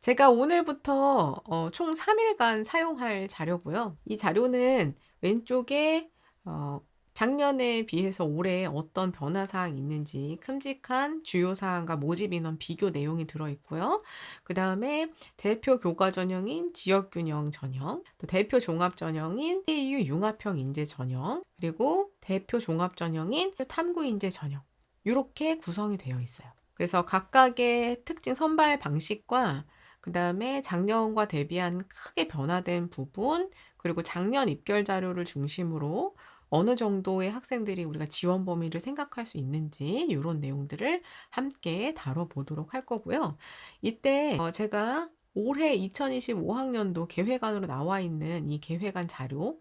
제가 오늘부터 총 3 일간 사용할 자료고요. 이 자료는 왼쪽에 어 작년에 비해서 올해 어떤 변화 사항이 있는지 큼직한 주요 사항과 모집 인원 비교 내용이 들어 있고요. 그다음에 대표 교과 전형인 지역 균형 전형, 또 대표 종합 전형인 CAU 융합형 인재 전형, 그리고 대표 종합 전형인 탐구 인재 전형. 요렇게 구성이 되어 있어요. 그래서 각각의 특징 선발 방식과 그다음에 작년과 대비한 크게 변화된 부분, 그리고 작년 입결 자료를 중심으로 어느 정도의 학생들이 우리가 지원 범위를 생각할 수 있는지 요런 내용들을 함께 다뤄보도록 할 거고요. 이때 제가 올해 2025 학년도 계획안으로 나와 있는 이 계획안 자료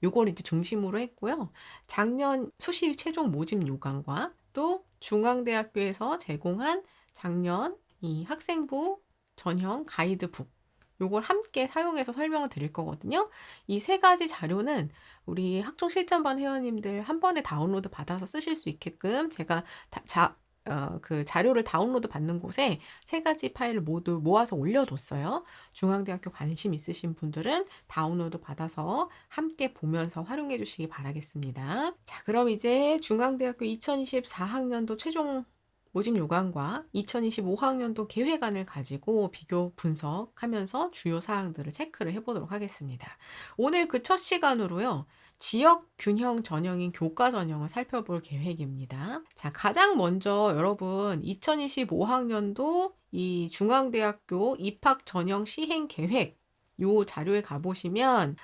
요걸 이제 중심으로 했고요. 작년 수시 최종 모집 요강과 또 중앙대학교에서 제공한 작년 이 학생부 전형 가이드북 요걸 함께 사용해서 설명을 드릴 거거든요. 이 세 가지 자료는 우리 학종 실전반 회원님들 한 번에 다운로드 받아서 쓰실 수 있게끔 제가 그 자료를 다운로드 받는 곳에 세 가지 파일을 모두 모아서 올려뒀어요. 중앙대학교 관심 있으신 분들은 다운로드 받아서 함께 보면서 활용해 주시기 바라겠습니다. 자, 그럼 이제 중앙대학교 2024 학년도 최종 모집 요강과 2025 학년도 계획안을 가지고 비교 분석하면서 주요 사항들을 체크를 해보도록 하겠습니다. 오늘 그 첫 시간으로요. 지역 균형 전형인 교과 전형을 살펴볼 계획입니다. 자, 가장 먼저 여러분 2025 학년도 이 중앙대학교 입학 전형 시행 계획 요 자료에 가보시면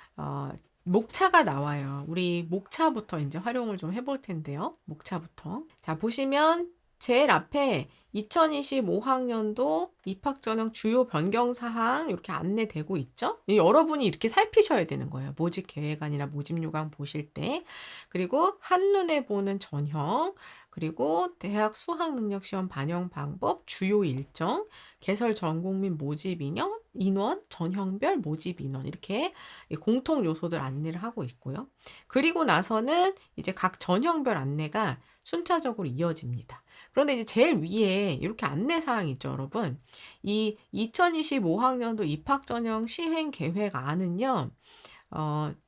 목차가 나와요. 우리 목차부터 이제 활용을 좀 해볼 텐데요. 목차부터. 자, 보시면 제일 앞에 2025 학년도 입학 전형 주요 변경 사항 이렇게 안내되고 있죠. 여러분이 이렇게 살피셔야 되는 거예요. 모집 계획안이나 모집 요강 보실 때. 그리고 한눈에 보는 전형, 그리고 대학 수학 능력 시험 반영 방법, 주요 일정, 개설 전국민 모집 인원, 전형별 모집 인원 이렇게 공통 요소들 안내를 하고 있고요. 그리고 나서는 이제 각 전형별 안내가 순차적으로 이어집니다. 그런데 이제 제일 위에 이렇게 안내 사항이 있죠, 여러분. 이 2025 학년도 입학 전형 시행 계획안은요.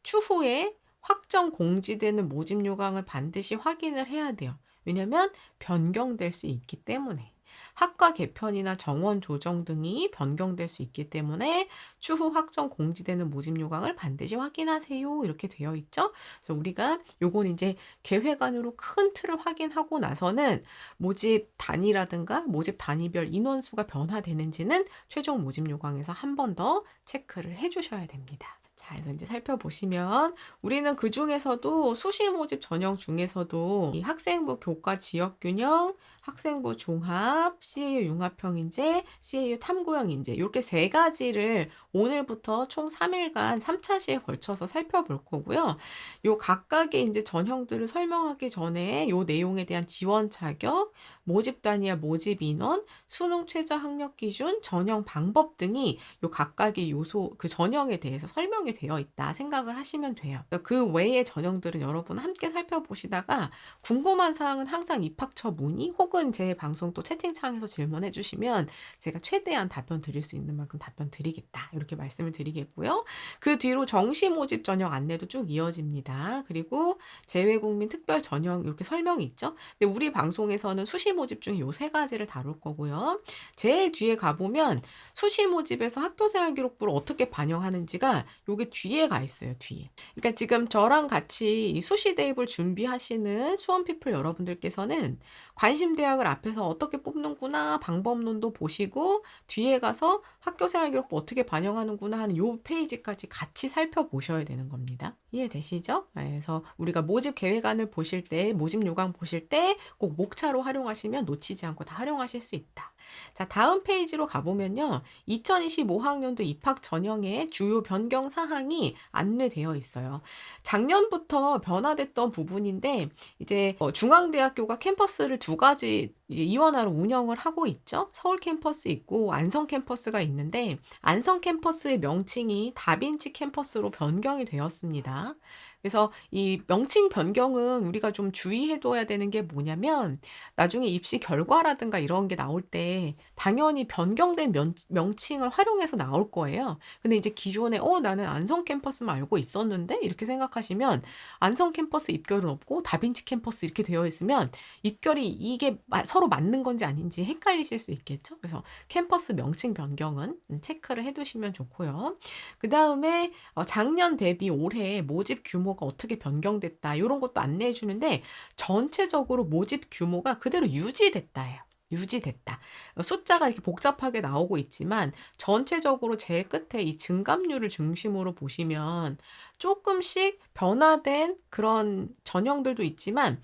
추후에 확정 공지되는 모집 요강을 반드시 확인을 해야 돼요. 왜냐면 변경될 수 있기 때문에. 학과 개편이나 정원 조정 등이 변경될 수 있기 때문에 추후 확정 공지되는 모집 요강을 반드시 확인하세요. 이렇게 되어 있죠. 그래서 우리가 요건 이제 계획안으로 큰 틀을 확인하고 나서는 모집 단위라든가 모집 단위별 인원수가 변화되는지는 최종 모집 요강에서 한 번 더 체크를 해 주셔야 됩니다. 자, 그래서 이제 살펴보시면 우리는 그 중에서도 수시 모집 전형 중에서도 이 학생부 교과 지역 균형, 학생부 종합, CAU 융합형 인재, CAU 탐구형 인재 이렇게 세 가지를 오늘부터 총 3일간 3차 시에 걸쳐서 살펴볼 거고요. 요 각각의 이제 전형들을 설명하기 전에 요 내용에 대한 지원 자격, 모집 단위와 모집 인원, 수능 최저 학력 기준, 전형 방법 등이 요 각각의 요소 그 전형에 대해서 설명이 되어 있다 생각을 하시면 돼요. 그 외의 전형들은 여러분 함께 살펴보시다가 궁금한 사항은 항상 입학처 문의 혹은 제 방송 또 채팅창에서 질문해 주시면 제가 최대한 답변 드릴 수 있는 만큼 답변 드리겠다. 이렇게 말씀을 드리겠고요. 그 뒤로 정시 모집 전형 안내도 쭉 이어집니다. 그리고 재외국민 특별 전형 이렇게 설명이 있죠. 근데 우리 방송에서는 수시 모집 중에 요 세 가지를 다룰 거고요. 제일 뒤에 가보면 수시 모집에서 학교생활 기록부를 어떻게 반영하는지가 요게 뒤에 가 있어요, 뒤에. 그러니까 지금 저랑 같이 이 수시 대입을 준비하시는 수험피플 여러분들께서는 관심 대학을 앞에서 어떻게 뽑는구나 방법론도 보시고 뒤에 가서 학교생활 기록부 어떻게 반영하는구나 하는 요 페이지까지 같이 살펴보셔야 되는 겁니다. 이해되시죠? 그래서 우리가 모집 계획안을 보실 때, 모집 요강 보실 때 꼭 목차로 활용하시면 놓치지 않고 다 활용하실 수 있다. 자, 다음 페이지로 가보면요. 2025 학년도 입학 전형의 주요 변경 사항이 안내되어 있어요. 작년부터 변화됐던 부분인데 이제 중앙대학교가 캠퍼스를 두 가지 이제 이원화로 운영을 하고 있죠. 서울 캠퍼스 있고 안성 캠퍼스가 있는데 안성 캠퍼스의 명칭이 다빈치 캠퍼스로 변경이 되었습니다. 그래서 이 명칭 변경은 우리가 좀 주의해 둬야 되는 게 뭐냐면 나중에 입시 결과라든가 이런 게 나올 때 당연히 변경된 명칭을 활용해서 나올 거예요. 근데 이제 기존에 나는 안성 캠퍼스만 알고 있었는데 이렇게 생각하시면 안성 캠퍼스 입결은 없고 다빈치 캠퍼스 이렇게 되어 있으면 입결이 이게 서로 맞는 건지 아닌지 헷갈리실 수 있겠죠. 그래서 캠퍼스 명칭 변경은 체크를 해두시면 좋고요. 그 다음에 작년 대비 올해 모집 규모가 어떻게 변경됐다 이런 것도 안내해 주는데 전체적으로 모집 규모가 그대로 유지됐다예요. 유지됐다. 숫자가 이렇게 복잡하게 나오고 있지만 전체적으로 제일 끝에 이 증감률을 중심으로 보시면 조금씩 변화된 그런 전형들도 있지만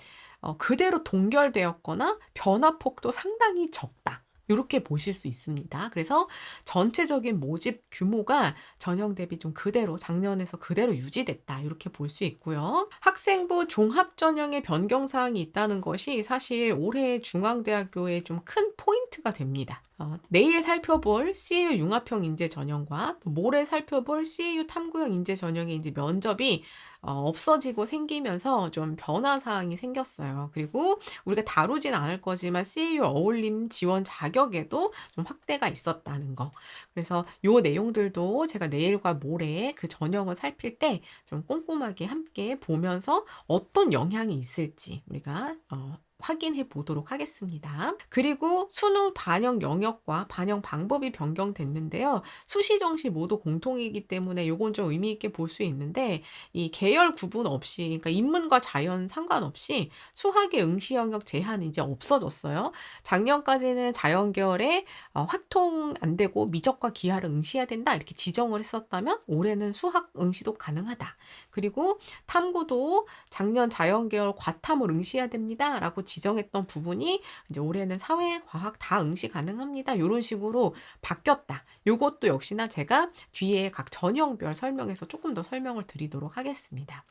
그대로 동결되었거나 변화폭도 상당히 적다. 이렇게 보실 수 있습니다. 그래서 전체적인 모집 규모가 전형 대비 좀 그대로 작년에서 그대로 유지됐다. 이렇게 볼 수 있고요. 학생부 종합 전형의 변경 사항이 있다는 것이 사실 올해 중앙대학교의 좀 큰 포인트가 됩니다. 내일 살펴볼 CAU 융합형 인재 전형과 또 모레 살펴볼 CAU 탐구형 인재 전형의 이제 면접이 없어지고 생기면서 좀 변화 사항이 생겼어요. 그리고 우리가 다루진 않을 거지만 CAU 어울림 지원 자격에도 좀 확대가 있었다는 거. 그래서 요 내용들도 제가 내일과 모레 그 전형을 살필 때 좀 꼼꼼하게 함께 보면서 어떤 영향이 있을지 우리가 확인해 보도록 하겠습니다. 그리고 수능 반영 영역과 반영 방법이 변경됐는데요. 수시 정시 모두 공통이기 때문에 요건 좀 의미 있게 볼 수 있는데 이 계열 구분 없이 그러니까 인문과 자연 상관없이 수학의 응시 영역 제한이 이제 없어졌어요. 작년까지는 자연 계열에 확통 안 되고 미적과 기하를 응시해야 된다 이렇게 지정을 했었다면 올해는 수학 응시도 가능하다. 그리고 탐구도 작년 자연 계열 과탐을 응시해야 됩니다라고 지정했던 부분이 이제 올해는 사회, 과학 다 응시 가능합니다. 이런 식으로 바뀌었다. 이것도 역시나 제가 뒤에 각 전형별 설명에서 조금 더 설명을 드리도록 하겠습니다.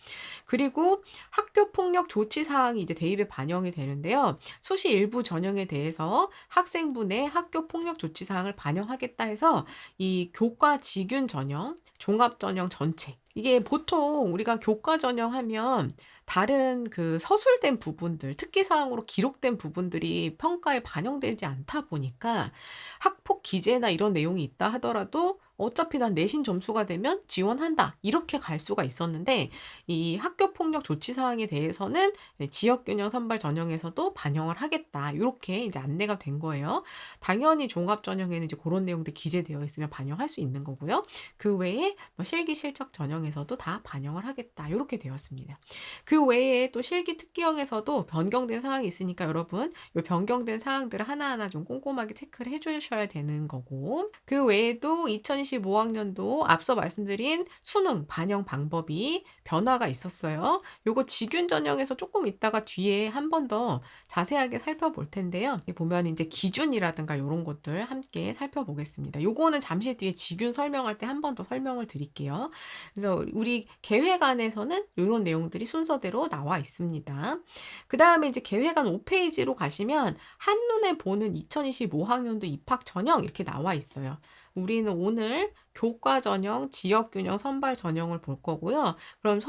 그리고 학교폭력 조치 사항이 이제 대입에 반영이 되는데요. 수시 일부 전형에 대해서 학생부 내 학교폭력 조치 사항을 반영하겠다 해서 이 교과 직윤 전형, 종합 전형 전체 이게 보통 우리가 교과 전형하면 다른 그 서술된 부분들, 특기사항으로 기록된 부분들이 평가에 반영되지 않다 보니까 학폭 기재나 이런 내용이 있다 하더라도 어차피 난 내신 점수가 되면 지원한다. 이렇게 갈 수가 있었는데 이 학교폭력 조치 사항에 대해서는 지역균형 선발 전형에서도 반영을 하겠다. 이렇게 이제 안내가 된 거예요. 당연히 종합 전형에는 이제 그런 내용들 기재되어 있으면 반영할 수 있는 거고요. 그 외에 실기 실적 전형에서도 다 반영을 하겠다. 이렇게 되었습니다. 그 외에 또 실기 특기형에서도 변경된 사항이 있으니까 여러분 이 변경된 사항들을 하나하나 좀 꼼꼼하게 체크를 해주셔야 되는 거고 그 외에도 2025학년도 앞서 말씀드린 수능 반영 방법이 변화가 있었어요. 요거 직윤 전형에서 조금 있다가 뒤에 한 번 더 자세하게 살펴볼 텐데요. 보면 이제 기준이라든가 이런 것들 함께 살펴보겠습니다. 요거는 잠시 뒤에 직윤 설명할 때 한 번 더 설명을 드릴게요. 그래서 우리 계획안에서는 이런 내용들이 순서대로 나와 있습니다. 그 다음에 이제 계획안 5페이지로 가시면 한눈에 보는 2025학년도 입학 전형 이렇게 나와 있어요. 우리는 오늘 교과 전형, 지역균형 선발 전형을 볼 거고요. 그럼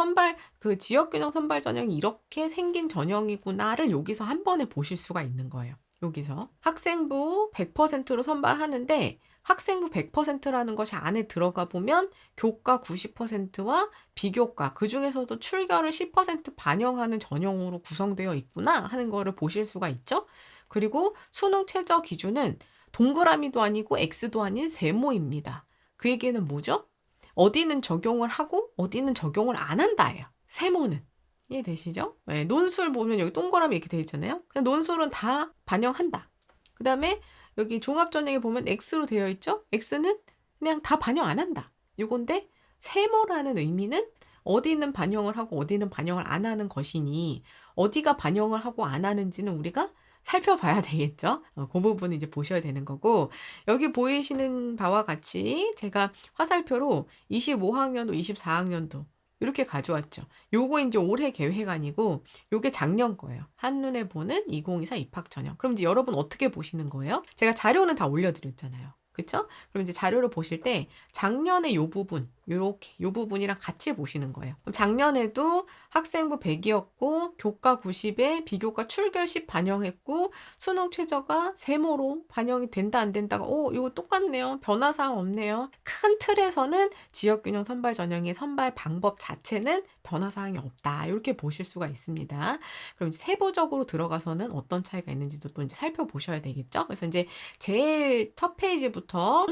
그 지역균형 선발 전형이 이렇게 생긴 전형이구나를 여기서 한 번에 보실 수가 있는 거예요. 여기서 학생부 100%로 선발하는데 학생부 100%라는 것이 안에 들어가 보면 교과 90%와 비교과 그중에서도 출결을 10% 반영하는 전형으로 구성되어 있구나 하는 거를 보실 수가 있죠. 그리고 수능 최저 기준은 동그라미도 아니고 X도 아닌 세모입니다. 그 얘기는 뭐죠? 어디는 적용을 하고 어디는 적용을 안 한다예요. 세모는. 이해되시죠? 네, 논술 보면 여기 동그라미 이렇게 되어 있잖아요. 그냥 논술은 다 반영한다. 그 다음에 여기 종합전형에 보면 X로 되어 있죠? X는 그냥 다 반영 안 한다. 요건데 세모라는 의미는 어디는 반영을 하고 어디는 반영을 안 하는 것이니 어디가 반영을 하고 안 하는지는 우리가 살펴봐야 되겠죠? 그 부분 이제 보셔야 되는 거고 여기 보이시는 바와 같이 제가 화살표로 25학년도, 24학년도 이렇게 가져왔죠. 요거 이제 올해 계획 아니고 요게 작년 거예요. 한눈에 보는 2024 입학 전형. 그럼 이제 여러분 어떻게 보시는 거예요? 제가 자료는 다 올려드렸잖아요. 그쵸? 그럼 이제 자료를 보실 때 작년에 요 부분, 요렇게 요 부분이랑 같이 보시는 거예요. 그럼 작년에도 학생부 100이었고 교과 90에 비교과 출결 10 반영했고 수능 최저가 세모로 반영이 된다 안 된다가 이거 똑같네요. 변화사항 없네요. 큰 틀에서는 지역균형 선발 전형의 선발 방법 자체는 변화사항이 없다. 이렇게 보실 수가 있습니다. 그럼 이제 세부적으로 들어가서는 어떤 차이가 있는지도 또 이제 살펴보셔야 되겠죠. 그래서 이제 제일 첫 페이지부터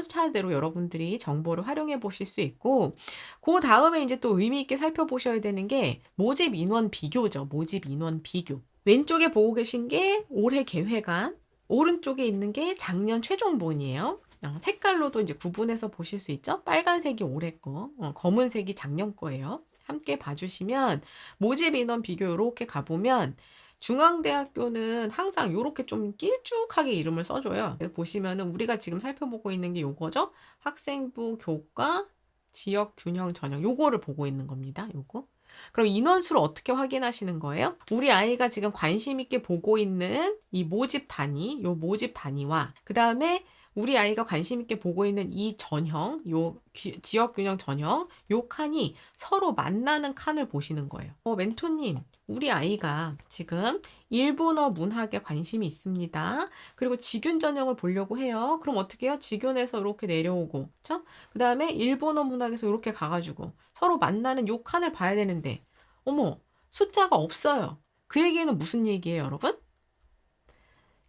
차례대로 여러분들이 정보를 활용해 보실 수 있고, 그 다음에 이제 또 의미 있게 살펴보셔야 되는 게 모집 인원 비교죠. 모집 인원 비교. 왼쪽에 보고 계신 게 올해 계획안, 오른쪽에 있는 게 작년 최종본이에요. 색깔로도 이제 구분해서 보실 수 있죠. 빨간색이 올해 거, 검은색이 작년 거예요. 함께 봐주시면 모집 인원 비교 이렇게 가보면 중앙대학교는 항상 이렇게 좀 길쭉하게 이름을 써줘요. 그래서 보시면은 우리가 지금 살펴보고 있는 게 요거죠. 학생부 교과 지역 균형 전형 요거를 보고 있는 겁니다. 요거. 그럼 인원수를 어떻게 확인하시는 거예요? 우리 아이가 지금 관심 있게 보고 있는 이 모집 단위, 요 모집 단위와 그 다음에 우리 아이가 관심 있게 보고 있는 이 전형, 요 지역균형 전형, 요 칸이 서로 만나는 칸을 보시는 거예요. 멘토님, 우리 아이가 지금 일본어 문학에 관심이 있습니다. 그리고 지균 전형을 보려고 해요. 그럼 어떻게 해요? 지균에서 이렇게 내려오고, 그쵸? 그 다음에 일본어 문학에서 이렇게 가가지고 서로 만나는 요 칸을 봐야 되는데, 어머, 숫자가 없어요. 그 얘기는 무슨 얘기예요, 여러분?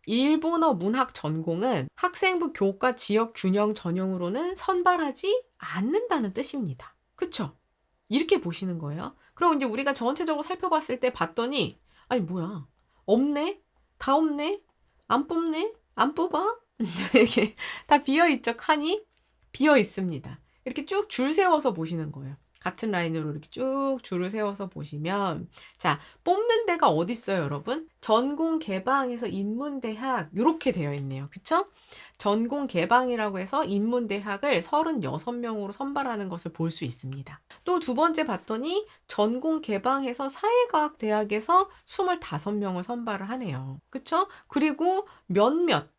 일본어 문학 전공은 학생부 교과 지역 균형 전형으로는 선발하지 않는다는 뜻입니다. 그쵸? 이렇게 보시는 거예요. 그럼 이제 우리가 전체적으로 살펴봤을 때 봤더니, 아니, 뭐야. 없네? 다 없네? 안 뽑네? 안 뽑아? 이렇게 다 비어있죠, 칸이? 비어있습니다. 이렇게 쭉 줄 세워서 보시는 거예요. 같은 라인으로 이렇게 쭉 줄을 세워서 보시면, 자, 뽑는 데가 어디 있어요, 여러분? 전공 개방에서 인문대학 이렇게 되어 있네요. 그쵸? 전공 개방이라고 해서 인문대학을 36명으로 선발하는 것을 볼 수 있습니다. 또 두 번째 봤더니 전공 개방해서 사회과학대학에서 25명을 선발을 하네요. 그쵸? 그리고 몇몇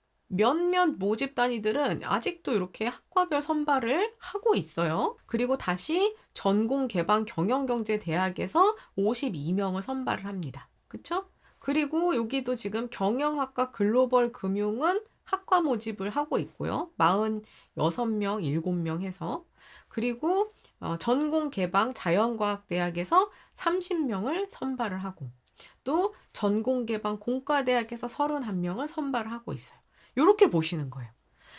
모집 단위들은 아직도 이렇게 학과별 선발을 하고 있어요. 그리고 다시 전공 개방 경영경제대학에서 52명을 선발을 합니다. 그쵸? 그리고 여기도 지금 경영학과 글로벌 금융은 학과 모집을 하고 있고요. 46명, 7명 해서. 그리고 전공 개방 자연과학대학에서 30명을 선발을 하고 또 전공 개방 공과대학에서 31명을 선발을 하고 있어요. 이렇게 보시는 거예요.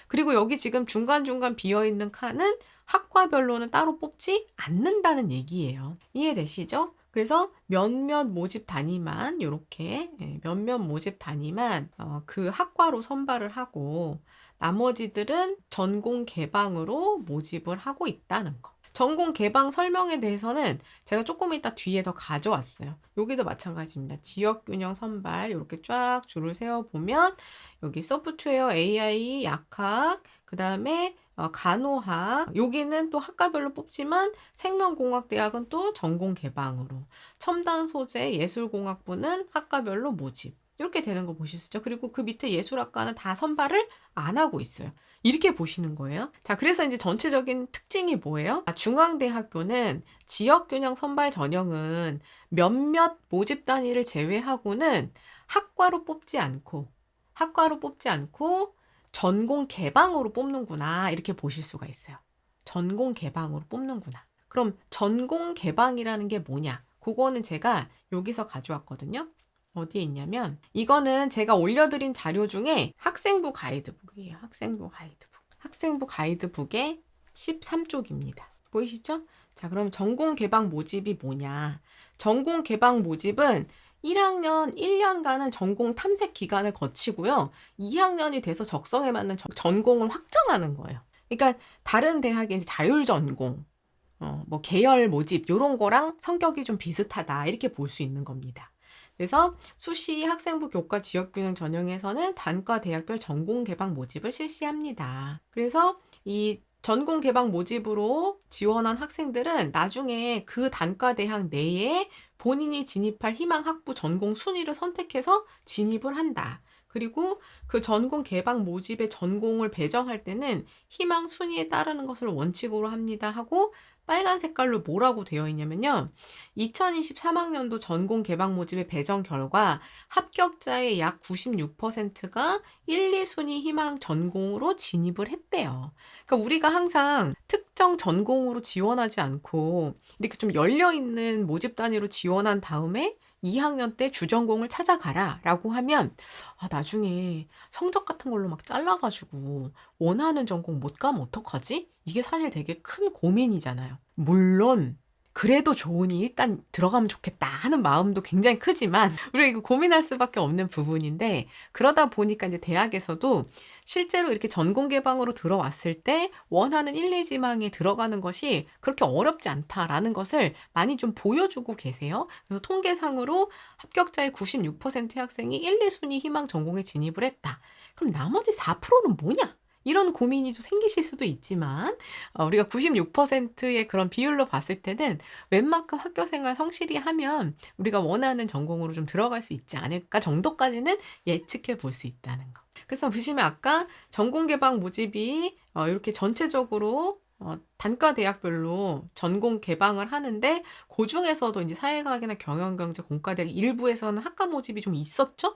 그리고 여기 지금 중간중간 비어있는 칸은 학과별로는 따로 뽑지 않는다는 얘기예요. 이해되시죠? 그래서 몇몇 모집 단위만 이렇게 몇몇 모집 단위만 그 학과로 선발을 하고 나머지들은 전공 개방으로 모집을 하고 있다는 거. 전공 개방 설명에 대해서는 제가 조금 이따 뒤에 더 가져왔어요. 여기도 마찬가지입니다. 지역균형 선발 이렇게 쫙 줄을 세워보면 여기 소프트웨어, AI, 약학, 그 다음에 간호학, 여기는 또 학과별로 뽑지만 생명공학대학은 또 전공 개방으로, 첨단 소재, 예술공학부는 학과별로 모집. 이렇게 되는 거 보실 수 있죠. 그리고 그 밑에 예술학과는 다 선발을 안 하고 있어요. 이렇게 보시는 거예요. 자, 그래서 이제 전체적인 특징이 뭐예요? 중앙대학교는 지역균형 선발 전형은 몇몇 모집 단위를 제외하고는 학과로 뽑지 않고 전공 개방으로 뽑는구나. 이렇게 보실 수가 있어요. 전공 개방으로 뽑는구나. 그럼 전공 개방이라는 게 뭐냐? 그거는 제가 여기서 가져왔거든요. 어디에 있냐면 이거는 제가 올려드린 자료 중에 학생부 가이드북이에요. 학생부 가이드북의 13쪽입니다. 보이시죠? 자, 그럼 전공 개방 모집이 뭐냐? 전공 개방 모집은 1학년 1년간은 전공 탐색 기간을 거치고요. 2학년이 돼서 적성에 맞는 전공을 확정하는 거예요. 그러니까 다른 대학의 이제 자율 전공, 뭐 계열 모집 이런 거랑 성격이 좀 비슷하다 이렇게 볼 수 있는 겁니다. 그래서 수시 학생부 교과 지역균형 전형에서는 단과 대학별 전공 개방 모집을 실시합니다. 그래서 이 전공 개방 모집으로 지원한 학생들은 나중에 그 단과 대학 내에 본인이 진입할 희망 학부 전공 순위를 선택해서 진입을 한다. 그리고 그 전공 개방 모집의 전공을 배정할 때는 희망 순위에 따르는 것을 원칙으로 합니다 하고 빨간 색깔로 뭐라고 되어 있냐면요. 2023학년도 전공 개방 모집의 배정 결과 합격자의 약 96%가 1, 2순위 희망 전공으로 진입을 했대요. 그러니까 우리가 항상 특정 전공으로 지원하지 않고 이렇게 좀 열려있는 모집 단위로 지원한 다음에 2학년 때 주전공을 찾아가라 라고 하면 나중에 성적 같은 걸로 막 잘라가지고 원하는 전공 못 가면 어떡하지? 이게 사실 되게 큰 고민이잖아요. 물론 그래도 좋으니 일단 들어가면 좋겠다 하는 마음도 굉장히 크지만 우리가 이거 고민할 수밖에 없는 부분인데, 그러다 보니까 이제 대학에서도 실제로 이렇게 전공 개방으로 들어왔을 때 원하는 1, 2지망에 들어가는 것이 그렇게 어렵지 않다라는 것을 많이 좀 보여주고 계세요. 그래서 통계상으로 합격자의 96%의 학생이 1, 2순위 희망 전공에 진입을 했다. 그럼 나머지 4%는 뭐냐? 이런 고민이 좀 생기실 수도 있지만 우리가 96%의 그런 비율로 봤을 때는 웬만큼 학교생활 성실히 하면 우리가 원하는 전공으로 좀 들어갈 수 있지 않을까 정도까지는 예측해 볼 수 있다는 거. 그래서 보시면 아까 전공 개방 모집이 이렇게 전체적으로 단과 대학별로 전공 개방을 하는데 그 중에서도 이제 사회과학이나 경영경제 공과대학 일부에서는 학과 모집이 좀 있었죠.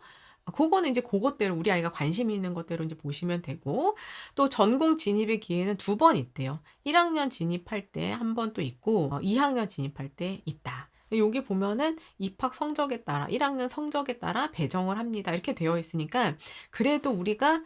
그거는 이제 그것대로 우리 아이가 관심 있는 것대로 이제 보시면 되고, 또 전공 진입의 기회는 2번 있대요. 1학년 진입할 때 한 번 또 있고 2학년 진입할 때 있다. 여기 보면은 입학 성적에 따라 1학년 성적에 따라 배정을 합니다. 이렇게 되어 있으니까 그래도 우리가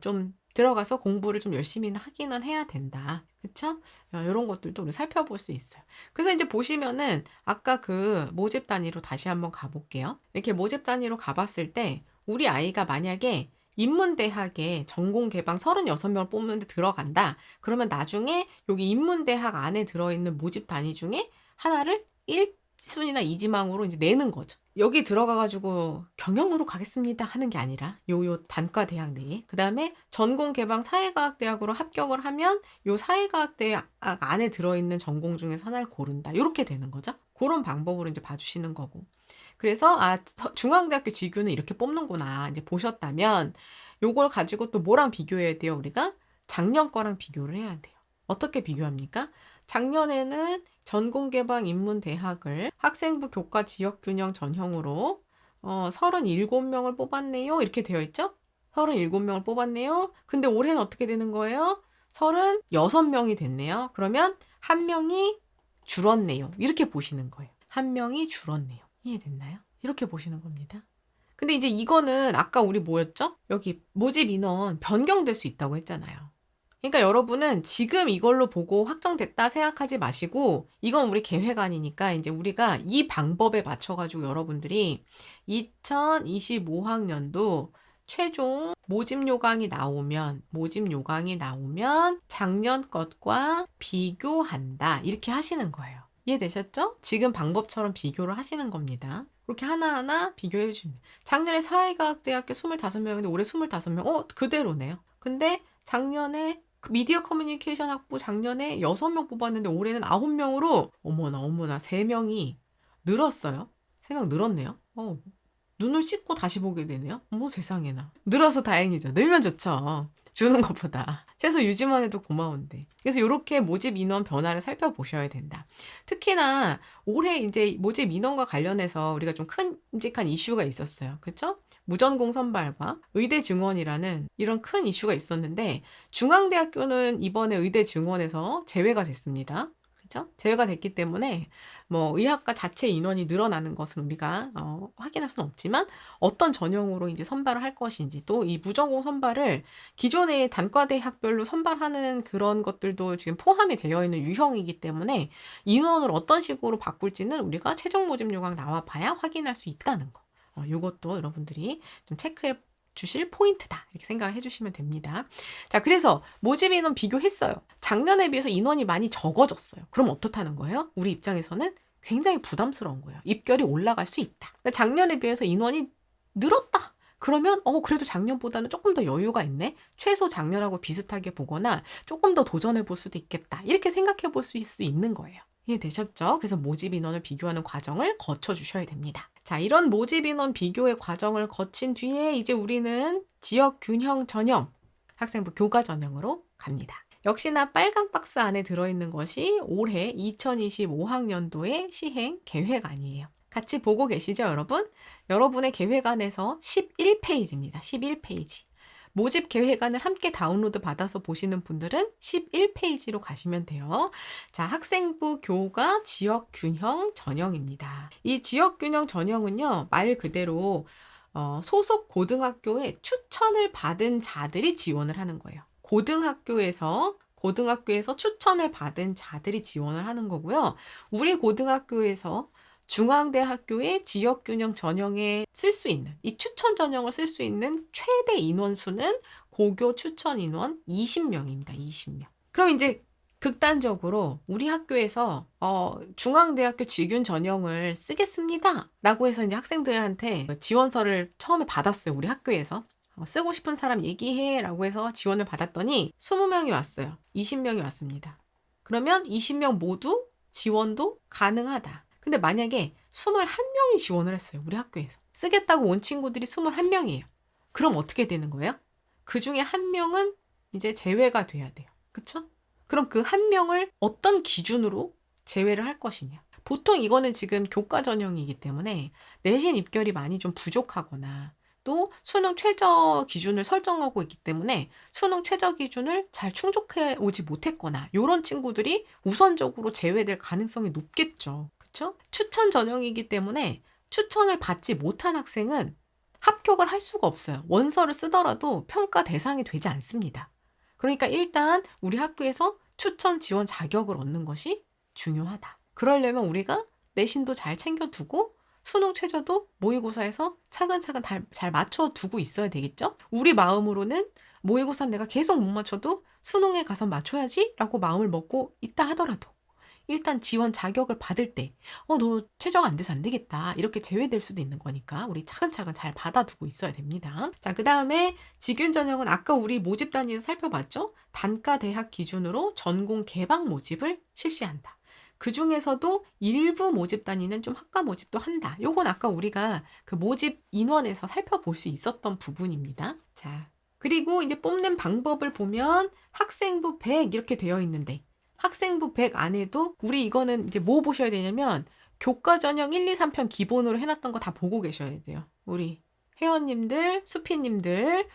좀 들어가서 공부를 좀 열심히 하기는 해야 된다. 그쵸? 이런 것들도 우리 살펴볼 수 있어요. 그래서 이제 보시면은 아까 그 모집 단위로 다시 한번 가볼게요. 이렇게 모집 단위로 가봤을 때 우리 아이가 만약에 인문대학에 전공 개방 36명을 뽑는데 들어간다. 그러면 나중에 여기 인문대학 안에 들어있는 모집 단위 중에 하나를 1순위나 2지망으로 이제 내는 거죠. 여기 들어가가지고 경영으로 가겠습니다 하는 게 아니라 요 단과 대학 내에, 그 다음에 전공 개방 사회과학대학으로 합격을 하면 요 사회과학대학 안에 들어있는 전공 중에서 하나를 고른다. 이렇게 되는 거죠. 그런 방법으로 이제 봐주시는 거고. 그래서 중앙대학교 지규는 이렇게 뽑는구나 이제 보셨다면 요걸 가지고 또 뭐랑 비교해야 돼요? 우리가 작년 거랑 비교를 해야 돼요. 어떻게 비교합니까? 작년에는 전공개방 인문대학을 학생부 교과 지역균형 전형으로 37명을 뽑았네요. 이렇게 되어 있죠? 37명을 뽑았네요. 근데 올해는 어떻게 되는 거예요? 36명이 됐네요. 그러면 한 명이 줄었네요. 이렇게 보시는 거예요. 한 명이 줄었네요. 이해됐나요? 이렇게 보시는 겁니다. 근데 이제 이거는 아까 우리 뭐였죠? 여기 모집 인원 변경될 수 있다고 했잖아요. 그러니까 여러분은 지금 이걸로 보고 확정됐다 생각하지 마시고, 이건 우리 계획안이니까 이제 우리가 이 방법에 맞춰가지고 여러분들이 2025학년도 최종 모집 요강이 나오면 작년 것과 비교한다. 이렇게 하시는 거예요. 이해되셨죠? 지금 방법처럼 비교를 하시는 겁니다. 그렇게 하나하나 비교해 주시면 돼요. 작년에 사회과학대학교 25명인데 올해 25명. 그대로네요. 근데 작년에 미디어 커뮤니케이션 학부 작년에 6명 뽑았는데 올해는 9명으로 어머나 3명이 늘었어요. 3명 늘었네요. 눈을 씻고 다시 보게 되네요. 어머 세상에나. 늘어서 다행이죠. 늘면 좋죠. 주는 것보다. 최소 유지만 해도 고마운데. 그래서 이렇게 모집 인원 변화를 살펴보셔야 된다. 특히나 올해 이제 모집 인원과 관련해서 우리가 좀 큼직한 이슈가 있었어요. 그렇죠? 무전공 선발과 의대 증원이라는 이런 큰 이슈가 있었는데 중앙대학교는 이번에 의대 증원에서 제외가 됐습니다. 그렇죠? 제외가 됐기 때문에 뭐 의학과 자체 인원이 늘어나는 것은 우리가 확인할 수는 없지만 어떤 전형으로 이제 선발을 할 것인지, 또 이 무전공 선발을 기존의 단과대학별로 선발하는 그런 것들도 지금 포함이 되어 있는 유형이기 때문에 인원을 어떤 식으로 바꿀지는 우리가 최종 모집 요강 나와 봐야 확인할 수 있다는 거. 이것도 여러분들이 좀 체크해 주실 포인트다 이렇게 생각을 해주시면 됩니다. 자, 그래서 모집 인원 비교했어요. 작년에 비해서 인원이 많이 적어졌어요. 그럼 어떻다는 거예요? 우리 입장에서는 굉장히 부담스러운 거예요. 입결이 올라갈 수 있다. 작년에 비해서 인원이 늘었다. 그러면 그래도 작년보다는 조금 더 여유가 있네. 최소 작년하고 비슷하게 보거나 조금 더 도전해 볼 수도 있겠다. 이렇게 생각해 볼 수 있는 거예요. 이해되셨죠? 그래서 모집 인원을 비교하는 과정을 거쳐 주셔야 됩니다. 자, 이런 모집 인원 비교의 과정을 거친 뒤에 이제 우리는 지역 균형 전형, 학생부 교과 전형으로 갑니다. 역시나 빨간 박스 안에 들어있는 것이 올해 2025학년도의 시행 계획안이에요. 같이 보고 계시죠, 여러분? 여러분의 계획안에서 11페이지입니다. 11페이지. 모집 계획안을 함께 다운로드 받아서 보시는 분들은 11페이지로 가시면 돼요. 자, 학생부 교과 지역균형 전형입니다. 이 지역균형 전형은요, 말 그대로 소속 고등학교에 추천을 받은 자들이 지원을 하는 거예요. 고등학교에서 추천을 받은 자들이 지원을 하는 거고요. 우리 고등학교에서 중앙대학교의 지역균형 전형에 쓸 수 있는, 이 추천 전형을 쓸 수 있는 최대 인원수는 고교 추천 인원 20명입니다. 20명. 그럼 이제 극단적으로 우리 학교에서 중앙대학교 지균 전형을 쓰겠습니다. 라고 해서 이제 학생들한테 지원서를 처음에 받았어요. 우리 학교에서. 쓰고 싶은 사람 얘기해 라고 해서 지원을 받았더니 20명이 왔어요. 20명이 왔습니다. 그러면 20명 모두 지원도 가능하다. 근데 만약에 21명이 지원을 했어요. 우리 학교에서. 쓰겠다고 온 친구들이 21명이에요. 그럼 어떻게 되는 거예요? 그 중에 한 명은 이제 제외가 돼야 돼요. 그쵸? 그럼 그 한 명을 어떤 기준으로 제외를 할 것이냐. 보통 이거는 지금 교과 전형이기 때문에 내신 입결이 많이 좀 부족하거나 또 수능 최저 기준을 설정하고 있기 때문에 수능 최저 기준을 잘 충족해 오지 못했거나 이런 친구들이 우선적으로 제외될 가능성이 높겠죠. 그렇죠? 추천 전형이기 때문에 추천을 받지 못한 학생은 합격을 할 수가 없어요. 원서를 쓰더라도 평가 대상이 되지 않습니다. 그러니까 일단 우리 학교에서 추천 지원 자격을 얻는 것이 중요하다. 그러려면 우리가 내신도 잘 챙겨두고 수능 최저도 모의고사에서 차근차근 잘 맞춰두고 있어야 되겠죠? 우리 마음으로는 모의고사 내가 계속 못 맞춰도 수능에 가서 맞춰야지 라고 마음을 먹고 있다 하더라도 일단 지원 자격을 받을 때 너 최저가 안 돼서 안 되겠다 이렇게 제외될 수도 있는 거니까 우리 차근차근 잘 받아두고 있어야 됩니다. 자, 그 다음에 지균 전형은 아까 우리 모집 단위에서 살펴봤죠? 단과 대학 기준으로 전공 개방 모집을 실시한다. 그 중에서도 일부 모집 단위는 좀 학과 모집도 한다. 요건 아까 우리가 그 모집 인원에서 살펴볼 수 있었던 부분입니다. 자, 그리고 이제 뽑는 방법을 보면 학생부 100 이렇게 되어 있는데 학생부 100 안에도 우리 이거는 이제 뭐 보셔야 되냐면 교과 전형 1, 2, 3편 기본으로 해놨던 거 다 보고 계셔야 돼요. 우리 회원님들, 수피님들